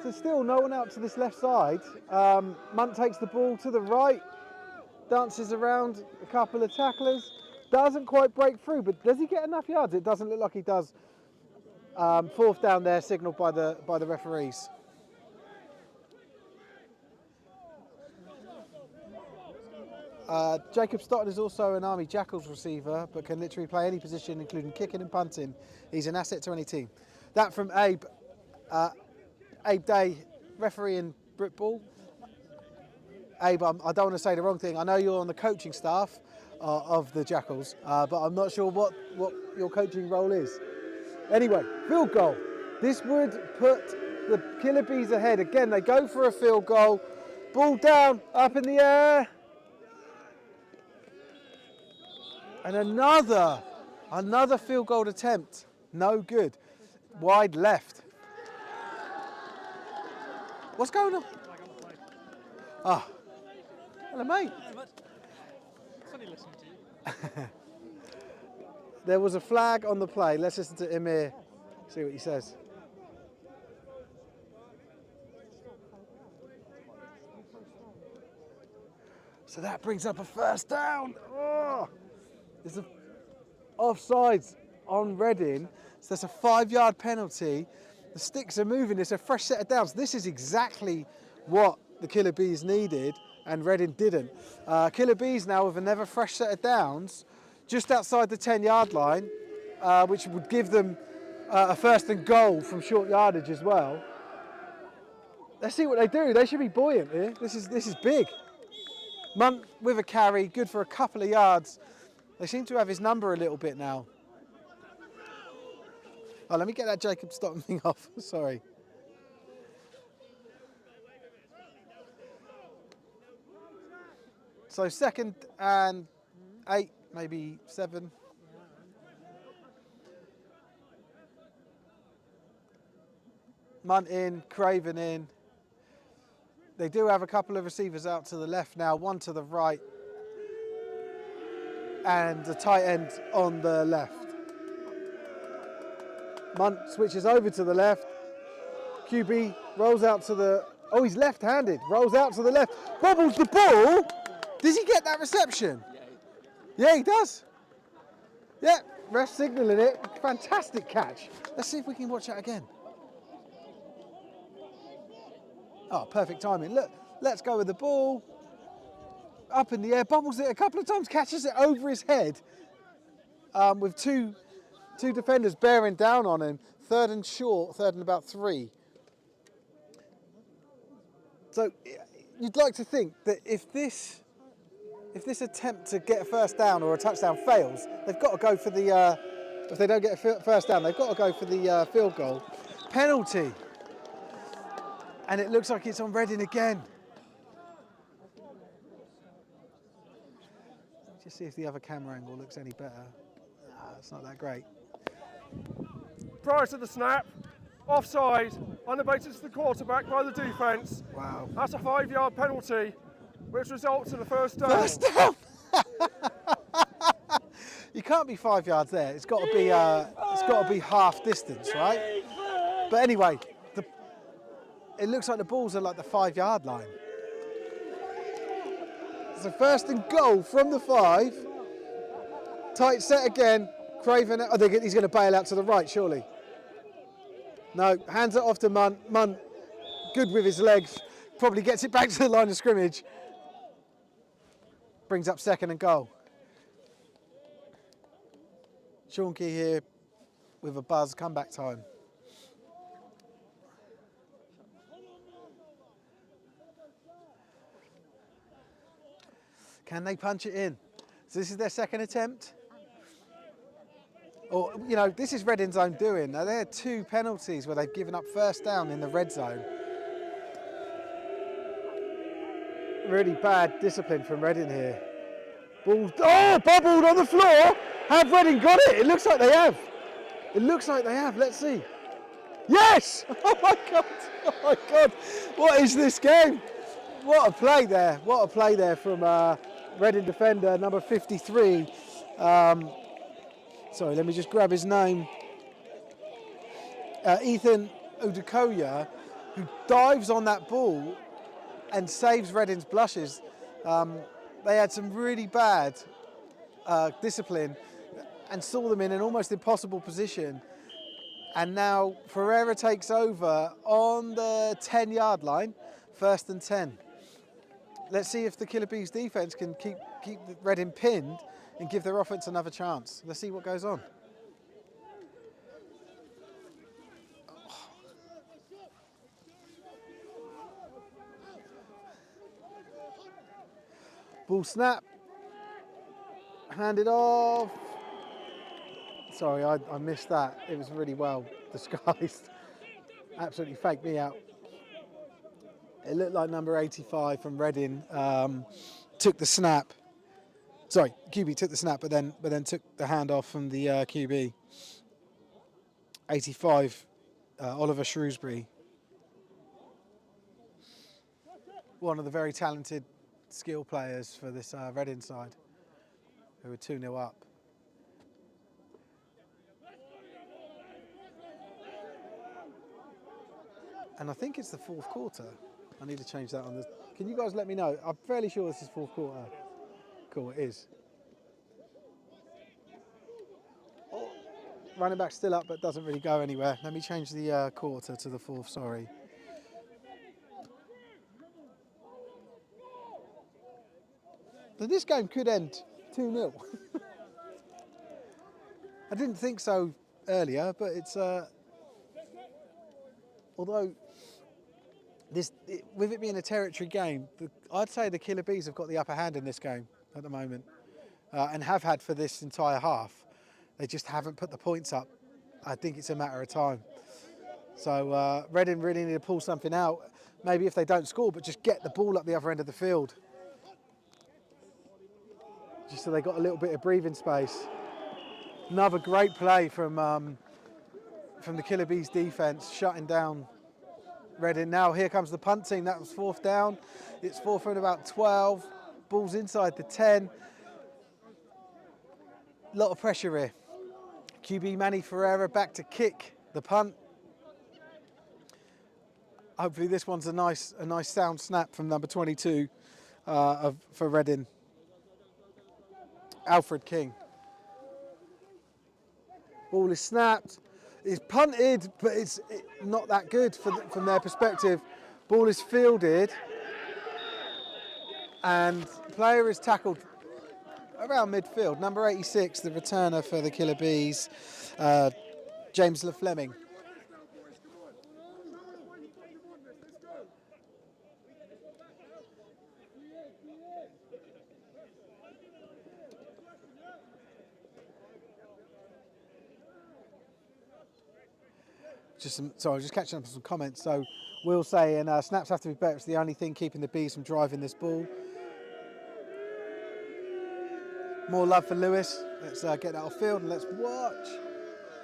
So still no one out to this left side. Munt takes the ball to the right, dances around a couple of tacklers, doesn't quite break through, but does he get enough yards? It doesn't look like he does. 4th down there, signalled by the referees. Jacob Stotton is also an Army Jackals receiver, but can literally play any position, including kicking and punting. He's an asset to any team. That from Abe. Abe Day, referee in Britball. Abe, I don't want to say the wrong thing. I know you're on the coaching staff of the Jackals, but I'm not sure what your coaching role is. Anyway, field goal. This would put the Killer Bees ahead. Again, they go for a field goal. Ball down, up in the air. And another field goal attempt. No good. Wide left. What's going on? Ah, hello, mate. There was a flag on the play. Let's listen to Emir, see what he says. So that brings up a 1st down. Oh, there's an offsides on Reading. So that's a 5-yard penalty. The sticks are moving. It's a fresh set of downs. This is exactly what the Killer Bees needed, and Reading didn't. Killer Bees now with another fresh set of downs, just outside the 10-yard line, which would give them a 1st and goal from short yardage as well. Let's see what they do. They should be buoyant here. This is big. Munt with a carry, good for a couple of yards. They seem to have his number a little bit now. Oh, let me get that Jacob Stotton thing off. Sorry. So 2nd and 8, maybe 7. Munt in, Craven in. They do have a couple of receivers out to the left now, one to the right, and a tight end on the left. Munt switches over to the left. QB rolls out to the... Oh, he's left-handed. Rolls out to the left. Bobbles the ball. Does he get that reception? Yeah, he does. Yeah, Ref signalling it. Fantastic catch. Let's see if we can watch that again. Oh, perfect timing. Look, let's go with the ball. Up in the air, bobbles it a couple of times, catches it over his head with two defenders bearing down on him. Third and short, third and about 3. So you'd like to think that if this attempt to get a first down or a touchdown fails, they've got to go for the, if they don't get a first down, they've got to go for the field goal. Penalty. And it looks like it's on Reading again. Just see if the other camera angle looks any better. It's not that great. Prior to the snap, offside, on the basis of the quarterback by the defence. Wow. That's a 5-yard penalty, which results in a first down. First down! You can't be 5 yards there. It's got to be half distance, right? But anyway, it looks like the balls are like the 5-yard line. So first and goal from the 5. Tight set again. Craven, he's going to bail out to the right, surely. No, hands it off to Munn. Munn, good with his legs. Probably gets it back to the line of scrimmage. Brings up second and goal. Shonky here with a buzz, comeback time. Can they punch it in? So this is their second attempt. Or, you know, this is Reading's own doing. Now, there are 2 penalties where they've given up first down in the red zone. Really bad discipline from Reading here. Ball, bobbled on the floor. Have Reading got it? It looks like they have. It looks like they have. Let's see. Yes! Oh my God! Oh my God! What is this game? What a play there! What a play there from Reading defender number 53. Sorry, let me just grab his name. Ethan Udukoya, who dives on that ball and saves Reading's blushes. They had some really bad discipline and saw them in an almost impossible position. And now Ferreira takes over on the 10-yard line, first and 10. Let's see if the Killer Bees defence can keep Reading pinned and give their offence another chance. Let's see what goes on. Ball snap. Handed off. Sorry, I missed that. It was really well disguised. Absolutely faked me out. It looked like number 85 from Reading took the snap. Sorry, QB took the snap, but then took the handoff from the QB. 85, Oliver Shrewsbury. One of the very talented skill players for this Reading side, who are 2-0 up. And I think it's the 4th quarter. I need to change that on the... Can you guys let me know? I'm fairly sure this is 4th quarter. Cool, it is. Oh, running back still up, but doesn't really go anywhere. Let me change the quarter to the 4th, sorry. So this game could end 2-0. I didn't think so earlier, but it's... although... with it being a territory game, I'd say the Killer Bees have got the upper hand in this game at the moment, and have had for this entire half. They just haven't put the points up. I think it's a matter of time. So Reading really need to pull something out. Maybe if they don't score, but just get the ball up the other end of the field. Just so they got a little bit of breathing space. Another great play from the Killer Bees defence, shutting down Reading. Now here comes the punt team. That was 4th down. It's 4th and about 12. Ball's inside the 10. A lot of pressure here. QB Manny Ferreira back to kick the punt. Hopefully this one's a nice sound snap from number 22 for Reading. Alfred King. Ball is snapped. It's punted, but it's not that good from their perspective. Ball is fielded, and player is tackled around midfield. Number 86, the returner for the Killer Bees, James Fleming. Sorry, just catching up on some comments. So, Will saying snaps have to be better. It's the only thing keeping the Bees from driving this ball. More love for Lewis. Let's get that off field and let's watch.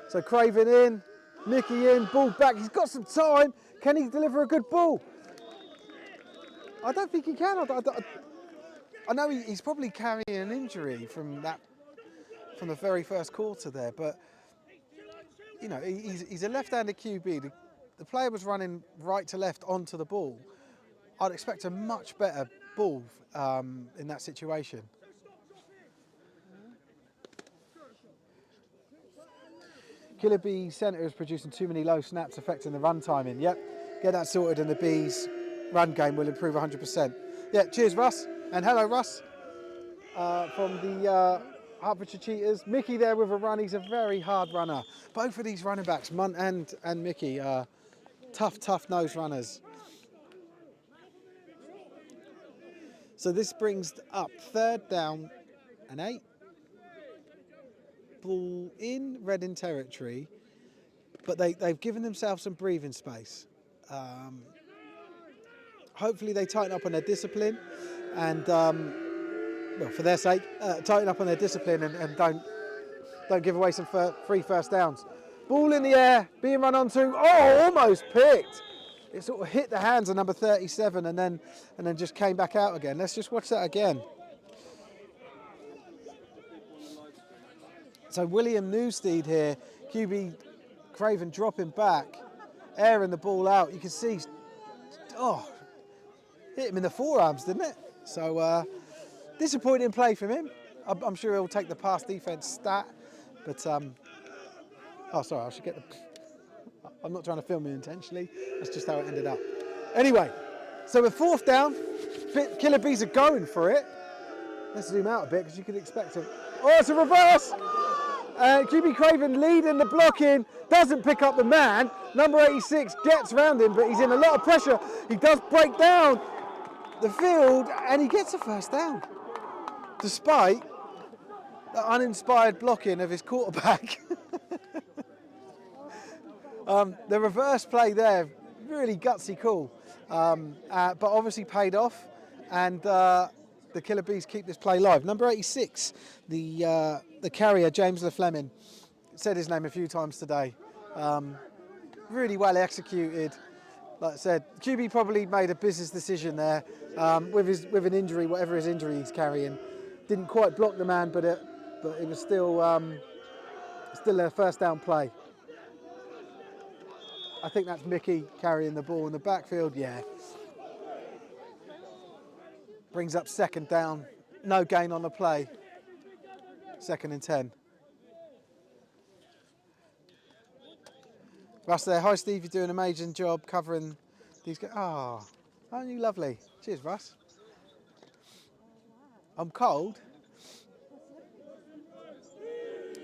So Craven in, Mickey in, ball back. He's got some time. Can he deliver a good ball? I don't think he can. I know he's probably carrying an injury from the very first quarter there, but you know, he's a left-handed QB. The player was running right to left onto the ball. I'd expect a much better ball in that situation. Killer Bee centre is producing too many low snaps, affecting the run timing. Yep, get that sorted and the Bees run game will improve 100%. Yeah, cheers Russ, and hello Russ from the Hertfordshire Cheetahs. Mickey there with a run. He's a very hard runner. Both of these running backs, Munt and Mickey, are tough nose runners. So this brings up 3rd down and 8. Ball in Reading territory, but they've given themselves some breathing space. Hopefully they tighten up on their discipline and well, for their sake, tighten up on their discipline and don't give away some free first downs. Ball in the air, being run onto. Oh, almost picked. It sort of hit the hands of number 37 and then just came back out again. Let's just watch that again. So William Newsteed here, QB Craven dropping back, airing the ball out. You can see, oh, hit him in the forearms, didn't it? So disappointing play from him. I'm sure he'll take the pass defense stat, but oh, sorry, I should get the. I'm not trying to film you intentionally. That's just how it ended up. Anyway, so with 4th down, Killer Bees are going for it. Let's zoom out a bit because you can expect it. Oh, it's a reverse. QB Craven leading the blocking, doesn't pick up the man. Number 86 gets round him, but he's in a lot of pressure. He does break down the field and he gets a first down, despite the uninspired blocking of his quarterback. The reverse play there, really gutsy call, but obviously paid off, and the Killer Bees keep this play live. Number 86, the carrier, James Fleming, said his name a few times today. Really well executed. Like I said, QB probably made a business decision there with an injury, whatever his injury he's carrying. Didn't quite block the man, but it was still a first down play. I think that's Mickey carrying the ball in the backfield. Yeah. Brings up 2nd down. No gain on the play. 2nd and 10. Russ there. Hi Steve, you're doing an amazing job covering these guys. Oh, aren't you lovely? Cheers, Russ. I'm cold,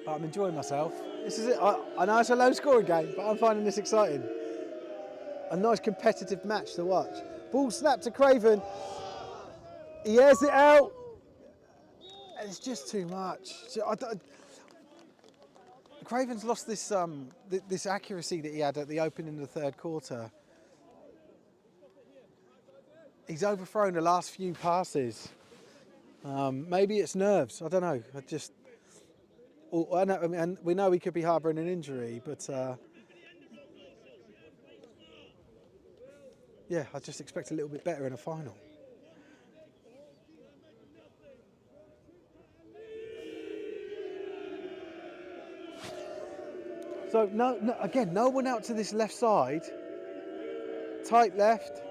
but I'm enjoying myself. This is it. I know it's a low scoring game, but I'm finding this exciting. A nice competitive match to watch. Ball snapped to Craven. He airs it out. And it's just too much. Craven's lost this this accuracy that he had at the opening of the 3rd quarter. He's overthrown the last few passes. Maybe it's nerves. I don't know. And we know he could be harbouring an injury, but yeah, I just expect a little bit better in a final. So again, no one out to this left side. Tight left.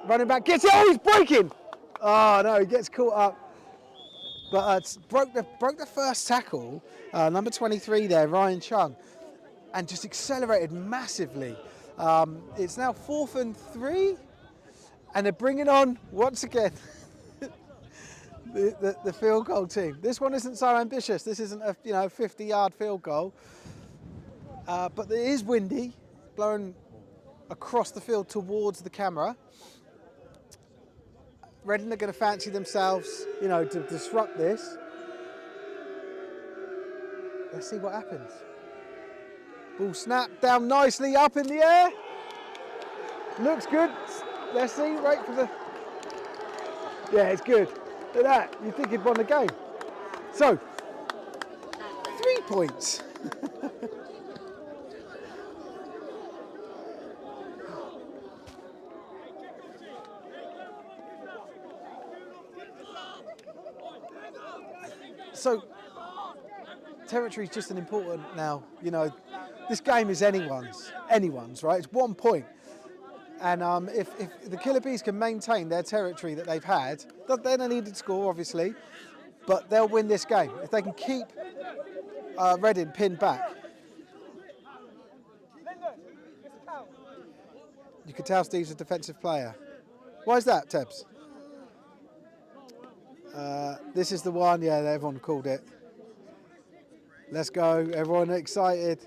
Running back gets it. Oh, he's breaking. Oh no, he gets caught up. But broke the first tackle, number 23 there, Ryan Chung, and just accelerated massively. It's now 4th and 3, and they're bringing on once again the field goal team. This one isn't so ambitious. This isn't a 50-yard field goal, but it is windy, blowing across the field towards the camera. Reading are going to fancy themselves, to disrupt this. Let's see what happens. Ball snapped down nicely up in the air. Looks good. Let's see, wait for the... Yeah, it's good. Look at that. You'd think he'd won the game. So, 3 points. So, territory is just an important now. This game is anyone's, right? It's 1 point. And if the Killer Bees can maintain their territory that they've had, then they need to score, obviously, but they'll win this game. If they can keep Reading pinned back. You can tell Steve's a defensive player. Why is that, Tebs? This is the one, yeah, everyone called it. Let's go, everyone excited.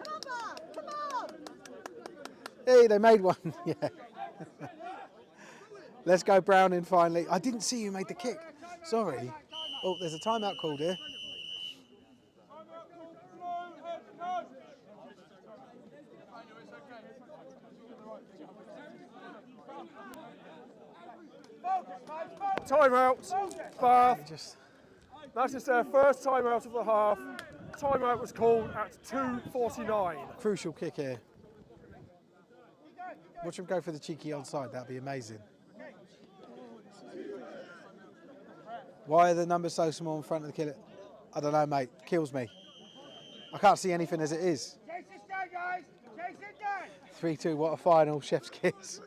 Come on! Hey, they made one, yeah. Let's go, Browning, finally. I didn't see you made the kick, sorry. Oh, there's a timeout called here. Timeout, Bath. That is their first timeout of the half. Timeout was called at 2:49. Crucial kick here. Watch him go for the cheeky onside, that'd be amazing. Why are the numbers so small in front of the killer? I don't know, mate. Kills me. I can't see anything as it is. Chase this down, guys! Chase it down! 3-2, what a final, chef's kiss.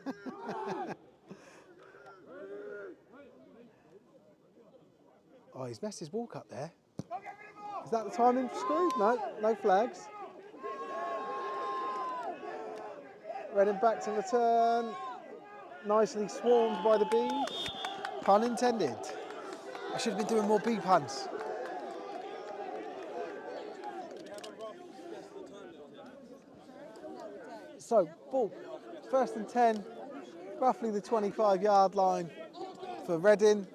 Oh, he's messed his walk up there. Is that the timing screw? No, no flags. Reading back to return. Nicely swarmed by the bees. Pun intended. I should have been doing more bee puns. So, ball, 1st and 10, roughly the 25-yard line for Reading.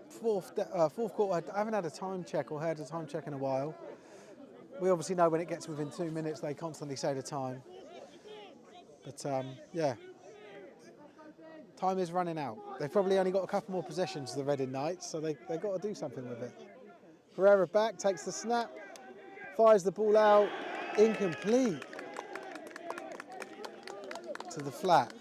Fourth quarter, I haven't had a time check or heard a time check in a while. We obviously know when it gets within 2 minutes, they constantly say the time. But yeah, time is running out. They've probably only got a couple more possessions, the Reading Knights, so they've got to do something with it. Pereira back, takes the snap, fires the ball out, incomplete to the flat.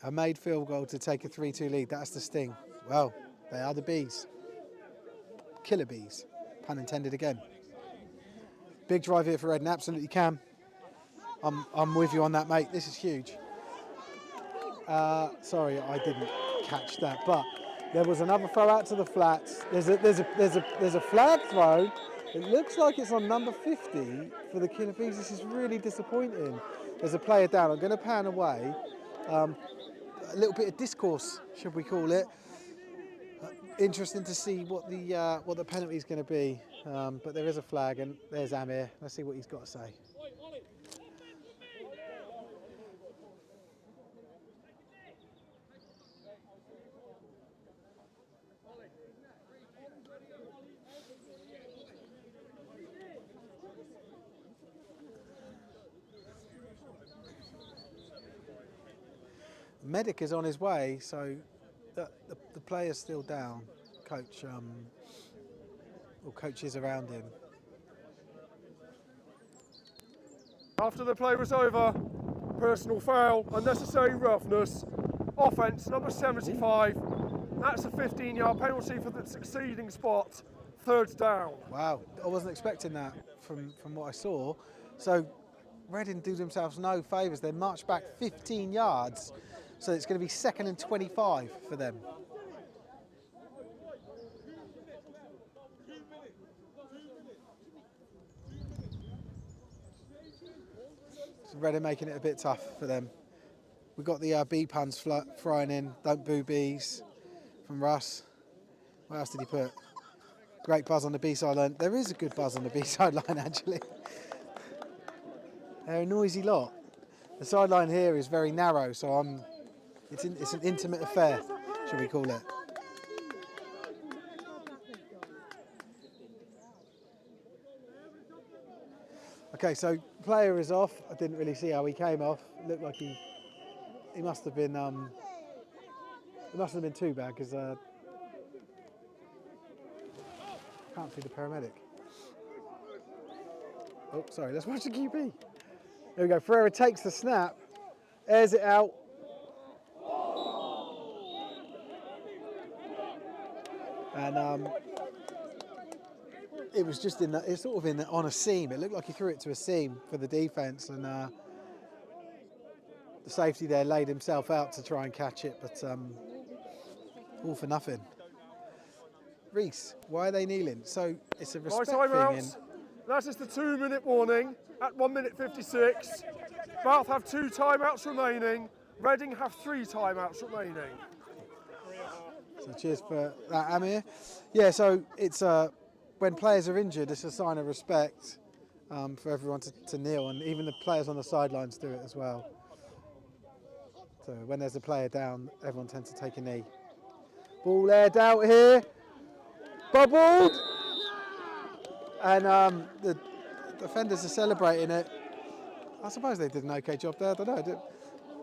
A made field goal to take a 3-2 lead. That's the sting. Well, they are the bees. Killer bees. Pun intended again. Big drive here for Reading. Absolutely can. I'm with you on that, mate. This is huge. Sorry, I didn't catch that. But there was another throw out to the flats. There's a flag throw. It looks like it's on number 50 for the Killer Bees. This is really disappointing. There's a player down. I'm going to pan away. A little bit of discourse, should we call it. Interesting to see what the penalty is going to be. But there is a flag, and there's Amir. Let's see what he's got to say. Medic is on his way, so the player's still down. Coach, or coaches around him. After the play was over, personal foul, unnecessary roughness. offence, number 75. That's a 15-yard penalty for the succeeding spot, third down. Wow, I wasn't expecting that from what I saw. So Reading do themselves no favours. They march back 15 yards, so it's going to be 2nd and 25 for them. So Reading making it a bit tough for them. We've got the bee puns flying in. Don't boo bees from Russ. What else did he put? Great buzz on the B sideline. There is a good buzz on the B sideline actually. They're a noisy lot. The sideline here is very narrow, so it's an intimate affair, shall we call it. Okay, so player is off. I didn't really see how he came off. It looked like he must have been too bad because can't see the paramedic. Oh, sorry, let's watch the QB. There we go, Ferreira takes the snap, airs it out. And it was just it's sort of on a seam. It looked like he threw it to a seam for the defence, and the safety there laid himself out to try and catch it, but all for nothing. Reese, why are they kneeling? So it's a respect thing. That is the 2-minute warning at 1 minute 56. Bath have 2 timeouts remaining. Reading have 3 timeouts remaining. So cheers for that, Amir. Yeah, so it's when players are injured, it's a sign of respect for everyone to kneel, and even the players on the sidelines do it as well. So when there's a player down, everyone tends to take a knee. Ball aired out here. Bubbled, and the defenders are celebrating it. I suppose they did an okay job there. I don't know.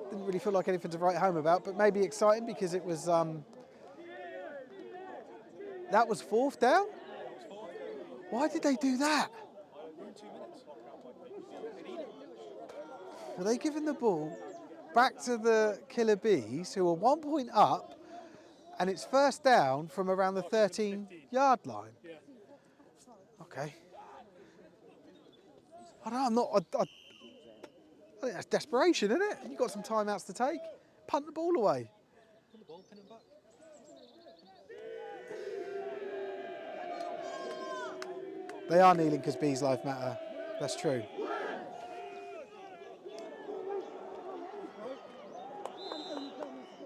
Didn't really feel like anything to write home about, but maybe exciting because it was. That was 4th down. Why did they do that? Were they giving the ball back to the Killer Bees, who are 1 point up? And it's 1st down from around the 13-yard line. Okay. I don't know, I think that's desperation, isn't it? You've got some timeouts to take. Punt the ball away. They are kneeling because Bees' life matter. That's true.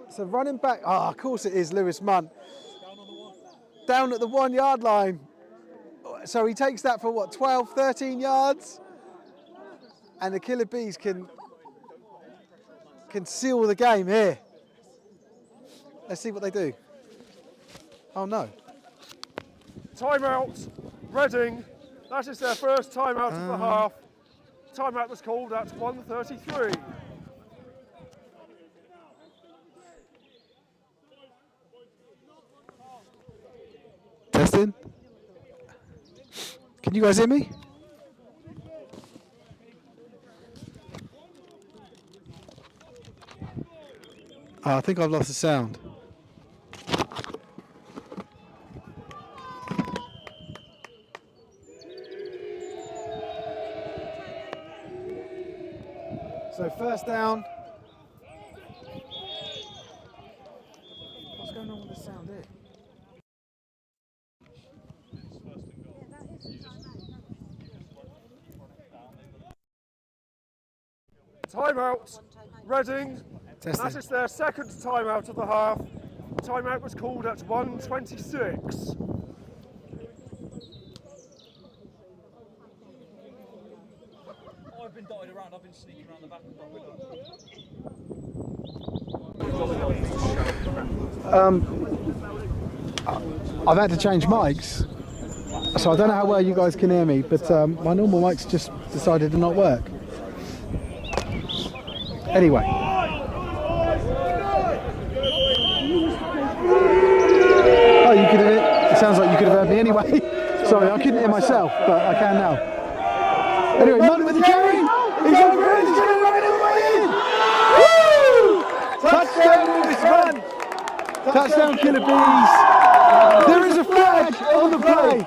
So running back, of course it is Lewis Munt. Down at the 1-yard line. So he takes that for what, 12, 13 yards? And the Killer Bees can seal the game here. Let's see what they do. Oh no. Timeout, Reading. That is their first timeout of the half. Timeout was called at 1:33. Testing. Can you guys hear me? I think I've lost the sound. So 1st down. What's going on with the sound here? Timeout, Reading. Testing. That is their 2nd timeout of the half. Timeout was called at 1:26. I've been dotted around, I've been sneaking around the back of the window. I've had to change mics, so I don't know how well you guys can hear me, but my normal mics just decided to not work. Anyway. Oh, you could hear it? It sounds like you could have heard me anyway. Sorry, I couldn't hear myself, but I can now. Anyway, Munt with the carry. He's over and he's going to run it away in. Woo! Touchdown, Lewis Touchdown, Killer Bees. There is a flag on the play.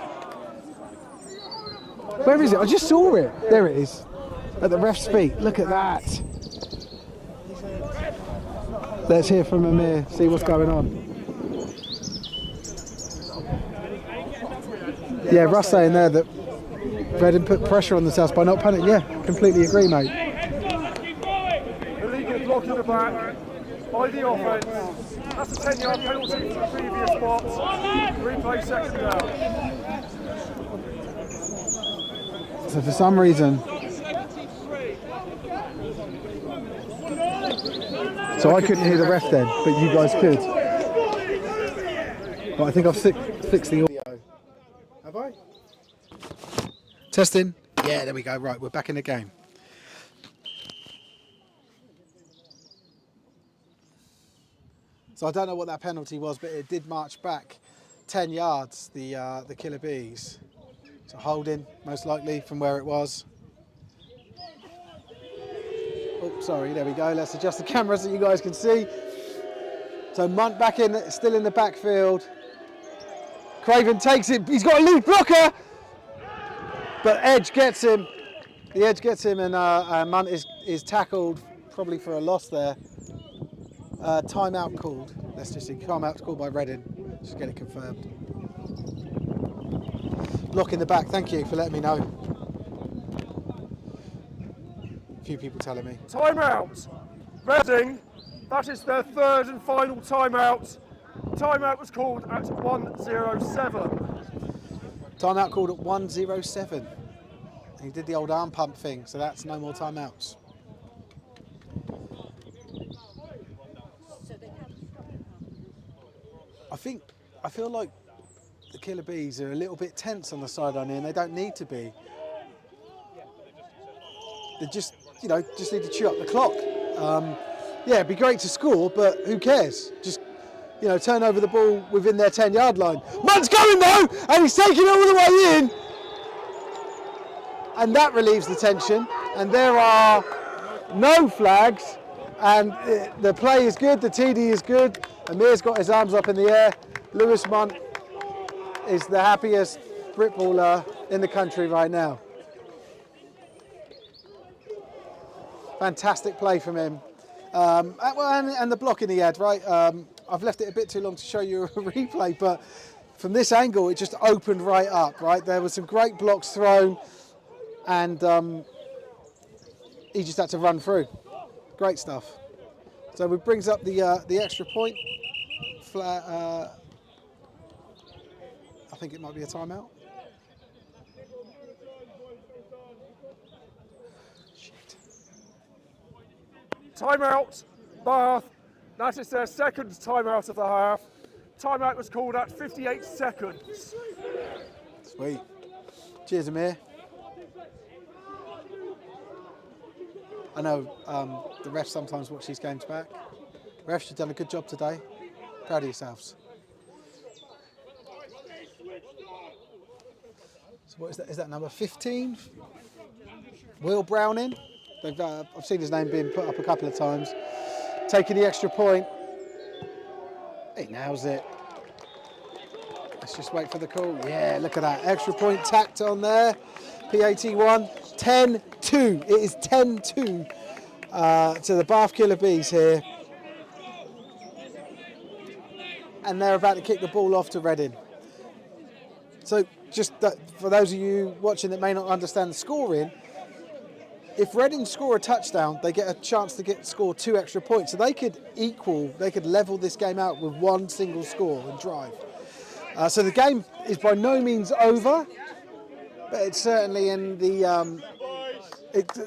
Where is it? I just saw it. There it is. At the ref's feet. Look at that. Let's hear from Amir, see what's going on. Yeah, Russ saying there that Reading put pressure on themselves by not punting. Yeah, completely agree, mate. Illegal block in the back by the offence. That's a 10-yard penalty for the previous spot. Replay second down. So for some reason, so I couldn't hear the ref then, but you guys could. But I think I've fixed the audio. Have I? Testing. Yeah, there we go. Right, we're back in the game. So I don't know what that penalty was, but it did march back 10 yards, the Killer Bees. So holding, most likely, from where it was. Oh, sorry, there we go. Let's adjust the camera so you guys can see. So Munt back in, still in the backfield. Craven takes it, he's got a lead blocker! But Edge gets him. The Edge gets him, and Munt is tackled, probably for a loss there. Timeout called. Let's just see, timeout called by Reading. Just get it confirmed. Block in the back, thank you for letting me know. A few people telling me. Timeout. Reading, that is their third and final timeout. Timeout was called at 1:07. Timeout called at 1:07. He did the old arm pump thing, so that's no more timeouts. I feel like the Killer Bees are a little bit tense on the sideline here, and they don't need to be. They just, just need to chew up the clock. Yeah, it'd be great to score, but who cares? Just, turn over the ball within their 10-yard line. Munt's going though, and he's taking it all the way in. And that relieves the tension. And there are no flags, and the play is good, the TD is good. Amir's got his arms up in the air. Lewis Munt is the happiest Britballer in the country right now. Fantastic play from him. And the blocking he had, right? I've left it a bit too long to show you a replay, but from this angle, it just opened right up, right? There were some great blocks thrown, and he just had to run through. Great stuff. So it brings up the extra point. I think it might be a timeout. Shit. Timeout, Bath. That is their second timeout of the half. Timeout was called at 58 seconds. Sweet. Cheers, Amir. I know the refs sometimes watch these games back. Refs, you've done a good job today. Proud of yourselves. So what is that? Is that number 15? Will Browning. I've seen his name being put up a couple of times. Taking the extra point. He nails it. Let's just wait for the call. Yeah, look at that. Extra point tacked on there. PAT1. 10-2. It is 10-2 to the Bath Killer Bees here. And they're about to kick the ball off to Reading. So just for those of you watching that may not understand the scoring, if Reading score a touchdown, they get a chance to score 2 extra points. So they could level this game out with 1 single score and drive. So the game is by no means over, but it's certainly in the,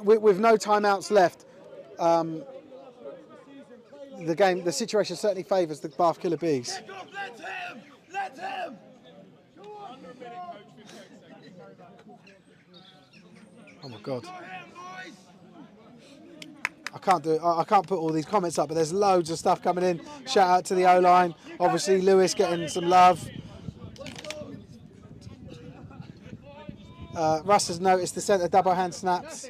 with no timeouts left, the situation certainly favours the Bath Killer Bees. Let him! Oh my God. I can't put all these comments up, but there's loads of stuff coming in. Shout out to the O-line. Obviously Lewis getting some love. Russ has noticed the centre double hand snaps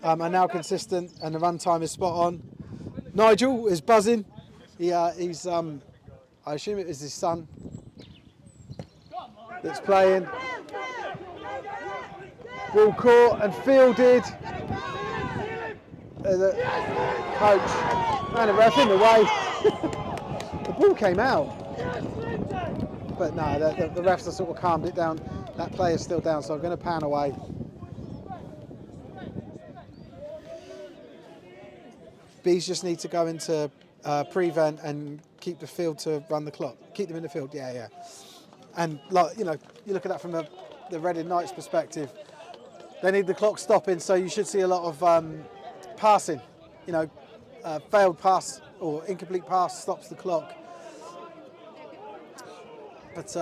are now consistent and the run time is spot on. Nigel is buzzing. He's I assume it was his son that's playing. Ball caught and fielded. The coach and the ref in the way. The ball came out. But no, the refs have sort of calmed it down. That player's still down, so I'm going to pan away. Bees just need to go into prevent and keep the field to run the clock. Keep them in the field, yeah. And like you look at that from the Reading Knights perspective. They need the clock stopping, so you should see a lot of passing. Failed pass or incomplete pass stops the clock. But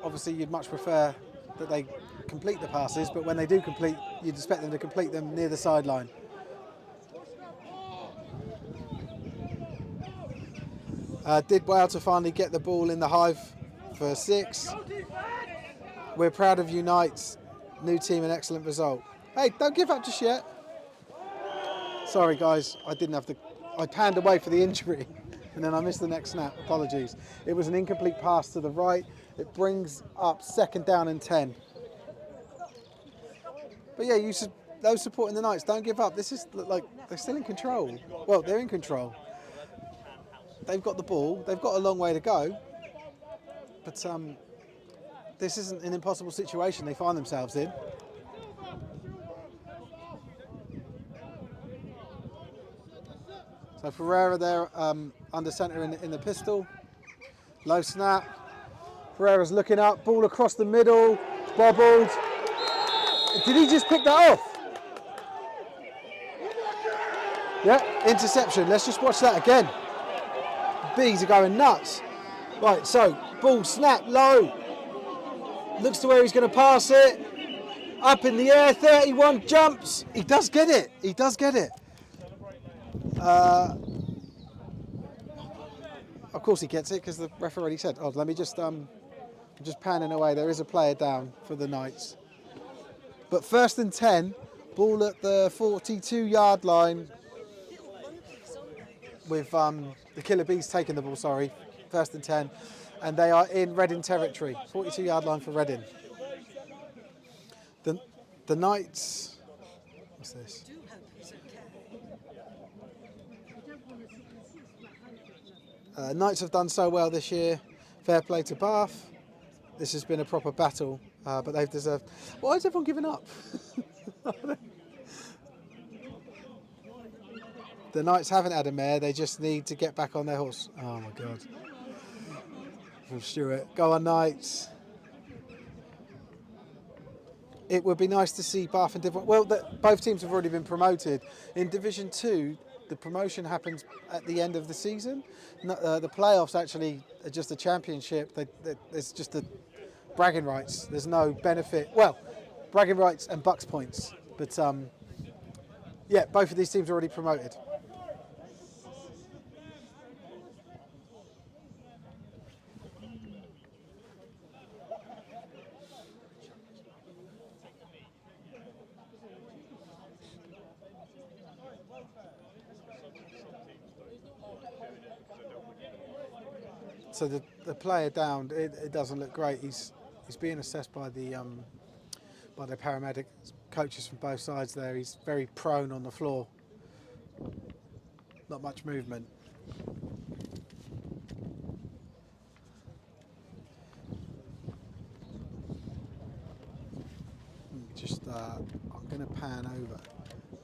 obviously, you'd much prefer that they complete the passes. But when they do complete, you'd expect them to complete them near the sideline. Did well to finally get the ball in the hive for 6. We're proud of you, Knights. New team, an excellent result. Hey, don't give up just yet. Sorry, guys, I panned away for the injury, and then I missed the next snap. Apologies. It was an incomplete pass to the right. It brings up 2nd down and 10. But yeah, those supporting the Knights, don't give up. This is like they're still in control. Well, they're in control. They've got the ball. They've got a long way to go. But this isn't an impossible situation they find themselves in. So Ferreira there under centre in the pistol. Low snap. Ferreira's looking up. Ball across the middle. Bobbled. Did he just pick that off? Yeah, interception. Let's just watch that again. Bees are going nuts. Right, so ball snap low. Looks to where he's going to pass it. Up in the air, 31 jumps. He does get it. He does get it. Of course he gets it because the ref already said. Oh, let me just I'm just panning away. There is a player down for the Knights. But 1st and 10, ball at the 42-yard line with the Killer Bees taking the ball, sorry. 1st and 10. And they are in Reading territory. 42-yard line for Reading. The Knights... What's this? Knights have done so well this year. Fair play to Bath. This has been a proper battle, but they've deserved... Why is everyone giving up? The Knights haven't had a mare, they just need to get back on their horse. Oh my God. From Stewart. Go on, Knights. It would be nice to see Bath and Div1. Well, both teams have already been promoted. In Division 2, the promotion happens at the end of the season. The playoffs actually are just a championship. There's just the bragging rights. There's no benefit. Well, bragging rights and BUCS points. But yeah, both of these teams are already promoted. So the player down, it doesn't look great. He's being assessed by the paramedic coaches from both sides there. He's very prone on the floor. Not much movement. I'm going to pan over.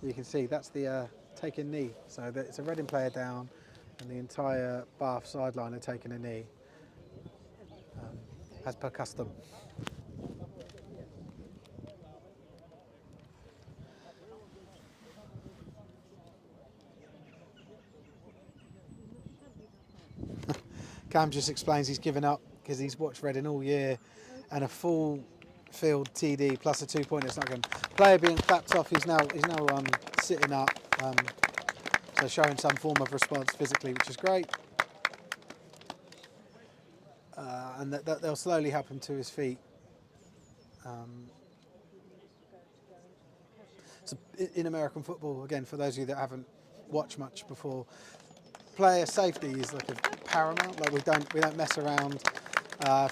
You can see that's the taking knee. So it's a Reading player down. And the entire Bath sideline are taking a knee, as per custom. Cam just explains he's given up because he's watched Reading all year, and a full field TD plus a 2-pointer. It's not going. Player being clapped off. He's now sitting up. So showing some form of response physically, which is great. And they'll slowly help him to his feet. So in American football, again, for those of you that haven't watched much before, player safety is like a paramount. Like we don't mess around.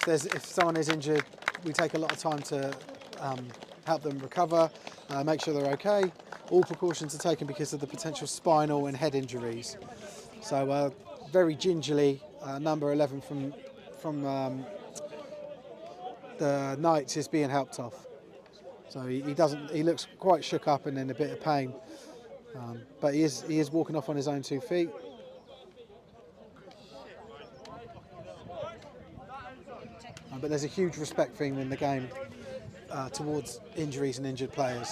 If someone is injured, we take a lot of time to help them recover, make sure they're okay. All precautions are taken because of the potential spinal and head injuries. So very gingerly, number 11 from the Knights is being helped off. So he looks quite shook up and in a bit of pain, but he is walking off on his own 2 feet. But there's a huge respect thing in the game towards injuries and injured players.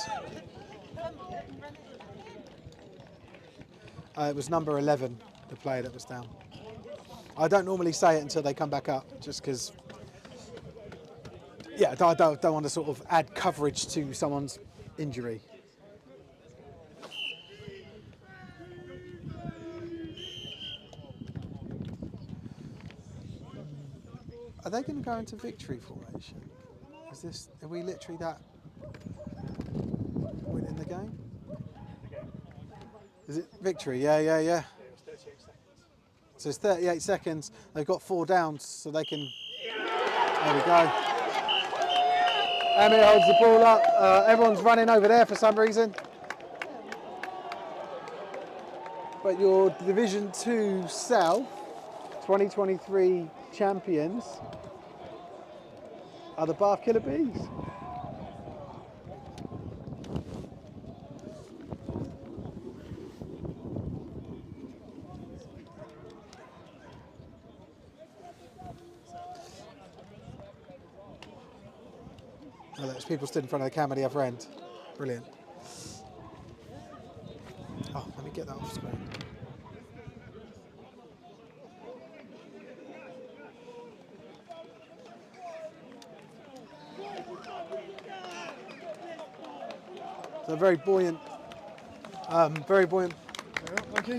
It was number 11, the player that was down. I don't normally say it until they come back up, just because, yeah, I don't want to sort of add coverage to someone's injury. Are they going to go into victory formation? Are we literally that winning the game? Is it victory? Yeah. So it's 38 seconds. They've got 4 downs, so they can. There we go. Emmy holds the ball up. Everyone's running over there for some reason. But your Division 2 South 2023 champions are the Bath Killer Bees. Oh, there's people stood in front of the camera the other end. Brilliant. Oh, let me get that off screen. So very buoyant. Okay.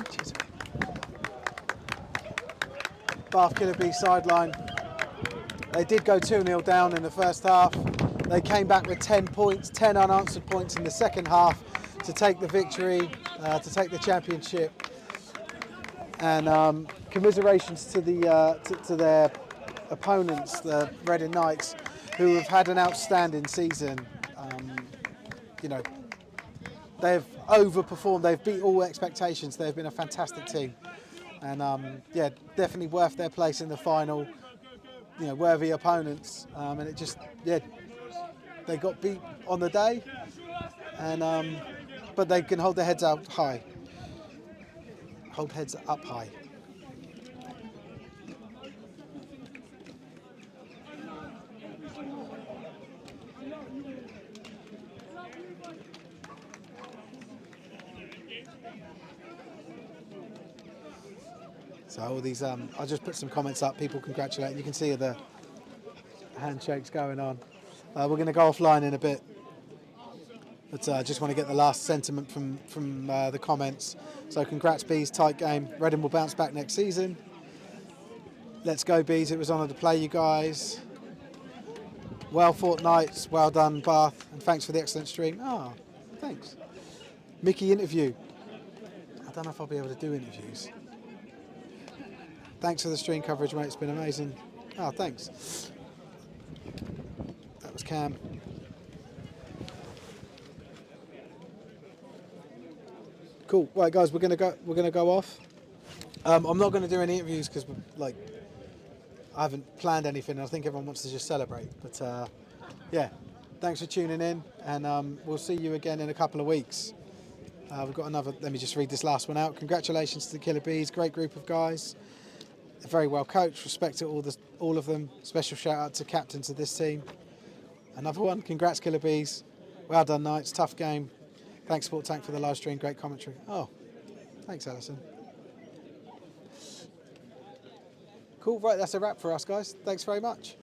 Bath Killer Bee sideline. They did go 2-0 down in the first half. They came back with 10 points, 10 unanswered points in the second half to take the victory, to take the championship. And commiserations to their opponents, the Reading Knights, who have had an outstanding season. You know, they've overperformed. They've beat all expectations. They've been a fantastic team, and yeah, definitely worth their place in the final. You know, worthy opponents, and it just, yeah, they got beat on the day, and but they can hold their heads out high. Hold heads up high. So all these, I just put some comments up. People congratulating. You can see the handshakes going on. We're going to go offline in a bit, but I just want to get the last sentiment from the comments. So congrats, Bees, tight game. Reading will bounce back next season. Let's go, Bees. It was an honour to play you guys. Well fought Knights. Well done, Bath. And thanks for the excellent stream. Oh, thanks. Mickey interview. I don't know if I'll be able to do interviews. Thanks for the stream coverage, mate. It's been amazing. Oh, thanks. That was Cam. Cool. Right, guys, we're gonna go off. I'm not gonna do any interviews because, like, I haven't planned anything. I think everyone wants to just celebrate. But yeah, thanks for tuning in, and we'll see you again in a couple of weeks. We've got another. Let me just read this last one out. Congratulations to the Killer Bees. Great group of guys. They're very well coached. Respect to all of them. Special shout out to captains of this team. Another one. Congrats, Killer Bees. Well done, Knights. Tough game. Thanks, Sport Tank, for the live stream. Great commentary. Oh, thanks, Alison. Cool. Right, that's a wrap for us, guys. Thanks very much.